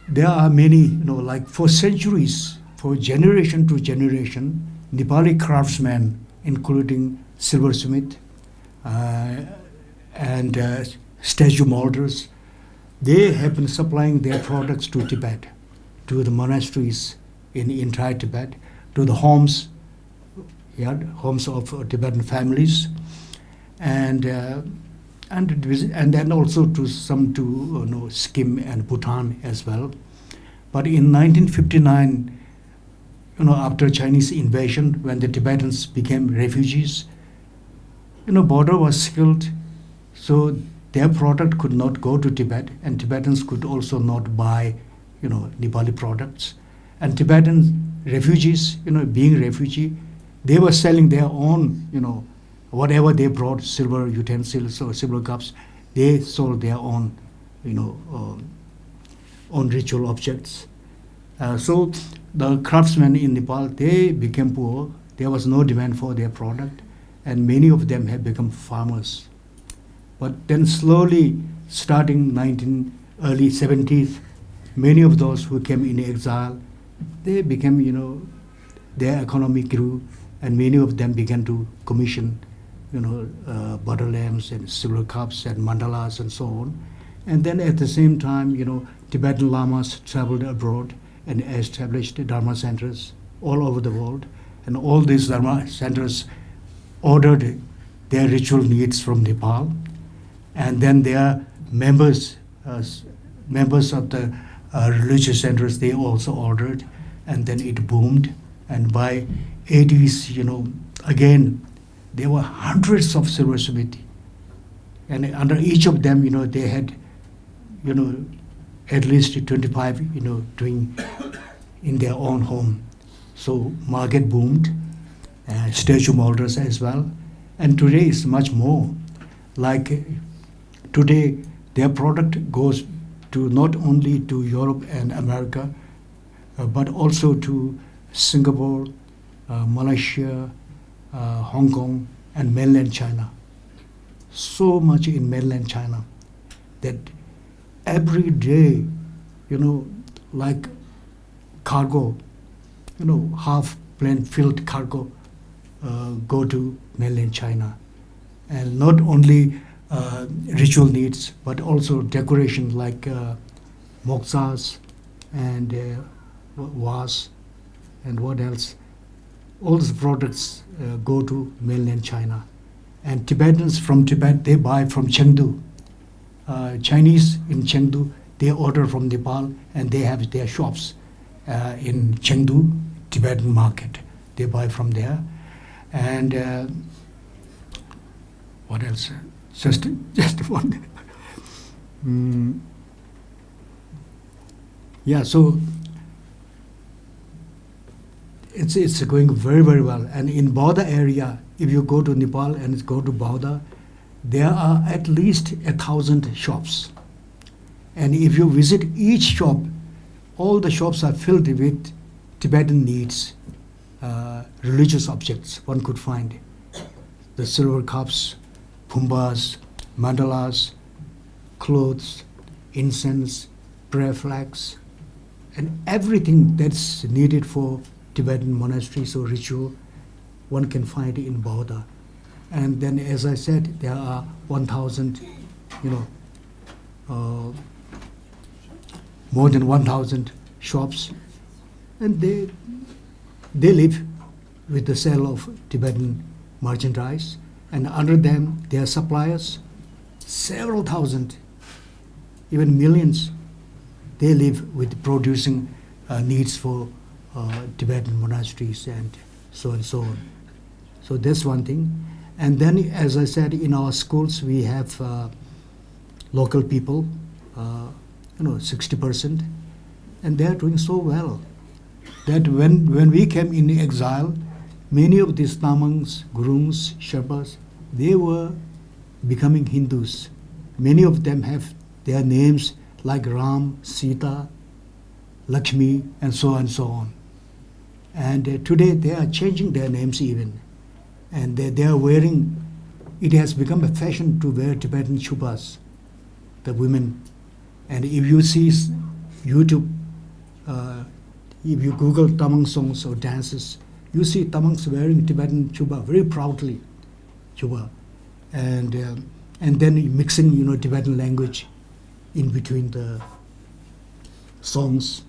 There are many, like for centuries, for generation to generation, Nepali craftsmen, including silversmith and statue molders, they have been supplying their products to Tibet, to the monasteries in entire Tibet, to the homes of Tibetan families, and then also to Sikkim and Bhutan as well. But in 1959, after Chinese invasion, when the Tibetans became refugees, border was sealed, so their product could not go to Tibet, and Tibetans could also not buy, Nepali products. And Tibetan refugees, being refugee, they were selling their own, whatever they brought, silver utensils or silver cups, they sold their own, own ritual objects. So the craftsmen in Nepal, they became poor. There was no demand for their product, and many of them have become farmers. But then slowly, starting early 70s, many of those who came in exile, they became, their economy grew, and many of them began to commission, butter lamps and silver cups and mandalas and so on. And then at the same time, Tibetan lamas traveled abroad and established Dharma centers all over the world. And all these Dharma centers ordered their ritual needs from Nepal. And then their members of the religious centers, they also ordered, and then it boomed. And by 80s, again, there were hundreds of silversmiths. And under each of them, they had, at least 25, doing in their own home. So market boomed, statue molders as well. And today it's much more. Like today, their product goes to not only to Europe and America, but also to Singapore, Malaysia, Hong Kong, and mainland China. So much in mainland China that every day, like cargo, half plane filled cargo go to mainland China. And not only ritual needs, but also decoration like moksas and was and what else. All these products go to mainland China. And Tibetans from Tibet, they buy from Chengdu. Chinese in Chengdu, they order from Nepal and they have their shops in Chengdu, Tibetan market. They buy from there. And what else? Just one. Yeah, so it's going very, very well. And in Bauda area, if you go to Nepal and go to Bauda, there are at least 1,000 shops. And if you visit each shop, all the shops are filled with Tibetan needs, religious objects one could find. The silver cups, pumbas, mandalas, clothes, incense, prayer flags, and everything that's needed for Tibetan monasteries or ritual, one can find in Bauda. And then, as I said, there are 1,000, more than 1,000 shops, and they live with the sale of Tibetan merchandise. And under them, there are suppliers, several thousand, even millions. They live with producing needs for Tibetan monasteries and so on. So that's one thing. And then, as I said, in our schools, we have local people, 60%, and they are doing so well that when we came in exile, many of these Tamangs, Gurungs, Sherpas, they were becoming Hindus. Many of them have their names like Ram, Sita, Lakshmi, and so on and so on. And today they are changing their names even. And they are wearing, it has become a fashion to wear Tibetan chubas, the women. And if you see YouTube, if you Google Tamang songs or dances, you see Tamangs wearing Tibetan chuba very proudly, chuba, and then mixing Tibetan language in between the songs.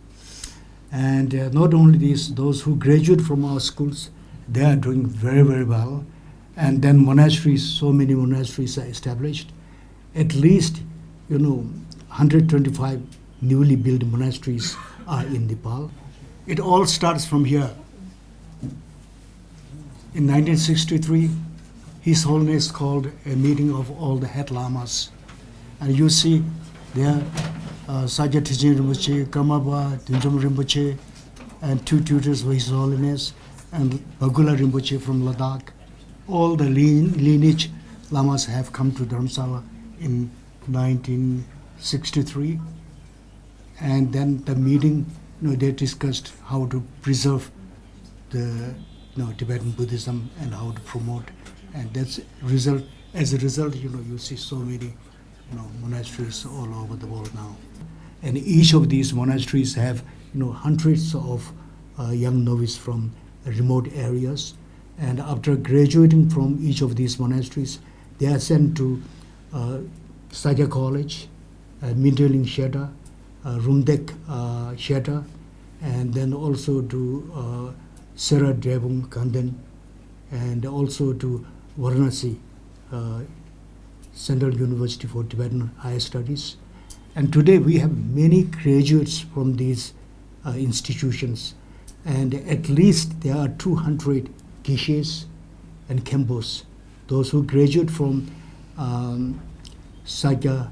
And not only this, those who graduate from our schools, they are doing very, very well. And then monasteries, so many monasteries are established. At least 125 newly built monasteries are in Nepal. It all starts from here. In 1963, His Holiness called a meeting of all the head lamas. And you see there Sajja Tijin Rinpoche, Karmapa, Dindram Rinpoche, and two tutors for His Holiness, and Bagula Rinpoche from Ladakh. All the lineage lamas have come to Dharamsala in 1963. And then the meeting, they discussed how to preserve the Tibetan Buddhism and how to promote. And that's result. As a result, you see so many monasteries all over the world now. And each of these monasteries have hundreds of young novices from remote areas. And after graduating from each of these monasteries, they are sent to Sajja College, Mindeling Sheta, Rumdek Sheta, and then also to Sera Drebung Kanden, and also to Varanasi, Central University for Tibetan Higher Studies. And today we have many graduates from these institutions, and at least there are 200 Geshes and Khenpos. Those who graduate from Sajja,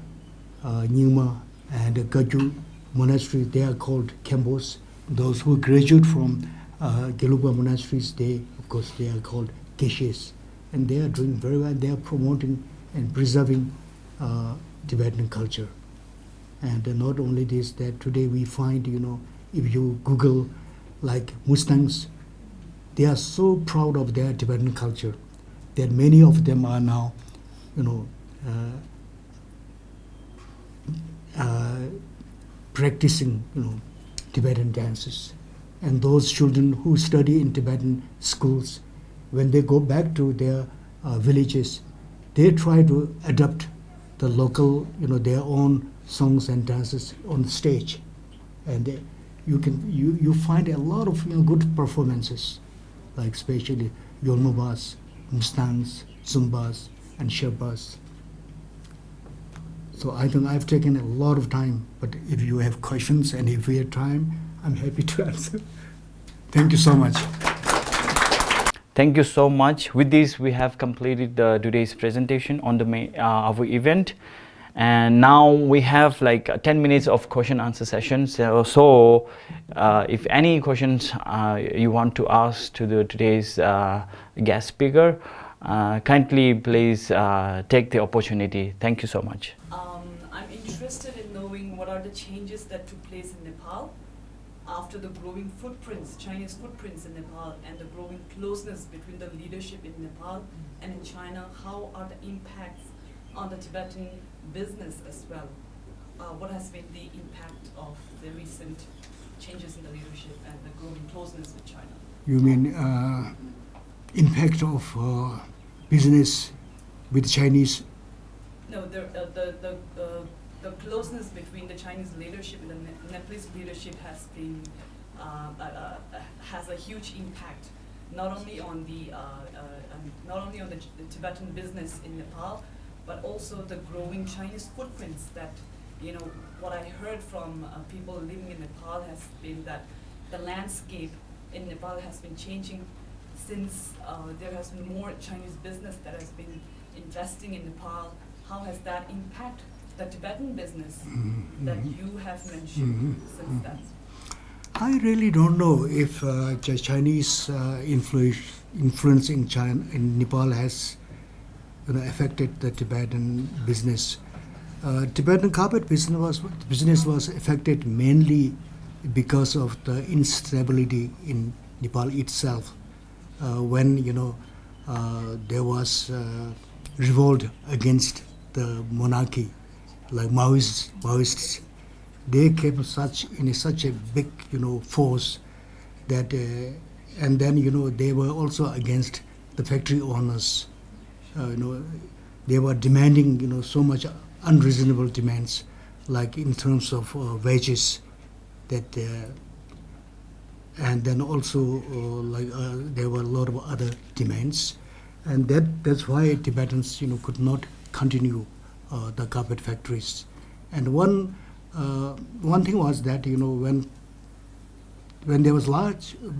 Nyingma, and Gaju monastery, they are called Khenpos. Those who graduate from Gelugpa monasteries, they are called Geshes. And they are doing very well. They are promoting and preserving Tibetan culture. And not only this, that today we find, if you Google like Mustangs, they are so proud of their Tibetan culture that many of them are now, practicing, Tibetan dances. And those children who study in Tibetan schools, when they go back to their villages, they try to adapt the local, their own songs and dances on the stage, and you find a lot of good performances, like especially Yolmobas, Mustangs, Zumbas, and Sherpas. So I think I've taken a lot of time, but if you have questions and if we have time, I'm happy to answer. Thank you so much. Thank you so much. With this, we have completed today's presentation on our event. And now we have like 10 minutes of question answer session. So if any questions you want to ask to today's guest speaker, kindly please take the opportunity. Thank you so much. I'm interested in knowing what are the changes that took place in Nepal after the growing footprints, Chinese footprints in Nepal, and the growing closeness between the leadership in Nepal and in China. How are the impacts on the Tibetan business as well? What has been the impact of the recent changes in the leadership and the growing closeness with China? You mean impact of business with Chinese? No, the closeness between the Chinese leadership and the Nepalese leadership has been has a huge impact, not only on the Tibetan business in Nepal, but also the growing Chinese footprints. That, what I heard from people living in Nepal has been that the landscape in Nepal has been changing since there has been more Chinese business that has been investing in Nepal. How has that impacted the Tibetan business that you have mentioned since then? I really don't know if Chinese influence in China in Nepal has affected the Tibetan business. Tibetan carpet business was affected mainly because of the instability in Nepal itself. When there was revolt against the monarchy, like Maoists, they came in such a big force that, and then they were also against the factory owners. They were demanding so much unreasonable demands, like in terms of wages, that and then also there were a lot of other demands, and that's why Tibetans could not continue the carpet factories. And one thing was that when there was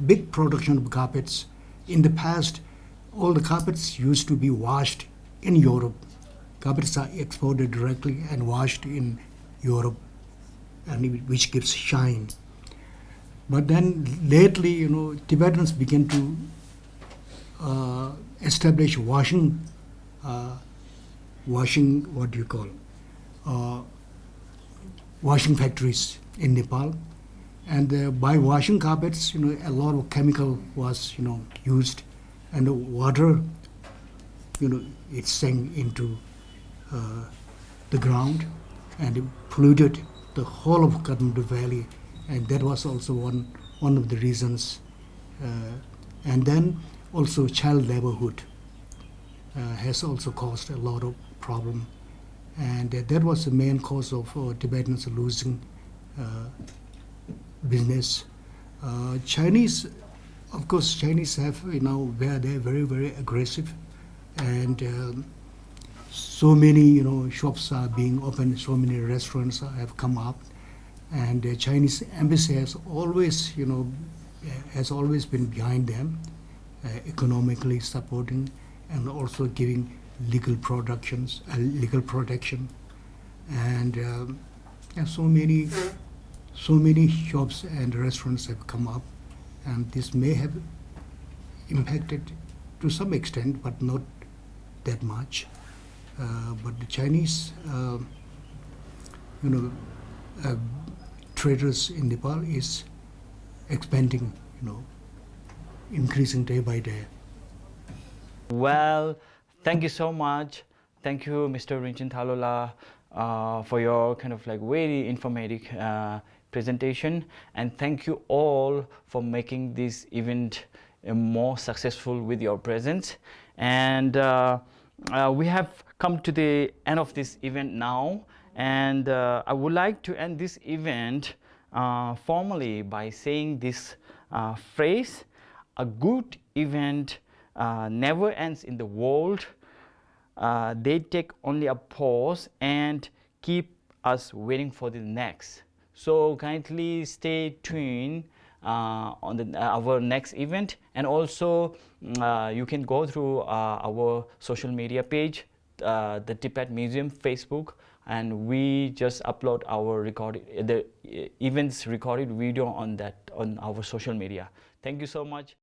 big production of carpets in the past, all the carpets used to be washed in Europe. Carpets are exported directly and washed in Europe, and which gives shine. But then lately, Tibetans began to establish washing factories in Nepal, and by washing carpets, a lot of chemical was used, and the water, it sank into the ground, and it polluted the whole of Kathmandu Valley, and that was also one of the reasons. And then also child laborhood has also caused a lot of problem, and that was the main cause of Tibetans losing business. Chinese, of course, Chinese have where they're very, very aggressive, and so many shops are being opened, so many restaurants have come up, and the Chinese embassy has always been behind them, economically supporting and also giving legal protection, and so many shops and restaurants have come up, and this may have impacted to some extent, but not that much. But the Chinese, traders in Nepal is expanding, increasing day by day. Well, thank you so much. Thank you, Mr. Rinchen Thalola, for your kind of like very informative presentation, and thank you all for making this event more successful with your presence. And we have come to the end of this event now, and I would like to end this event formally by saying this phrase: a good event never ends in the world. They take only a pause and keep us waiting for the next. So kindly stay tuned on our next event, and also you can go through our social media page, the Tibet Museum Facebook, and we just upload our recorded the events recorded video on our social media. Thank you so much.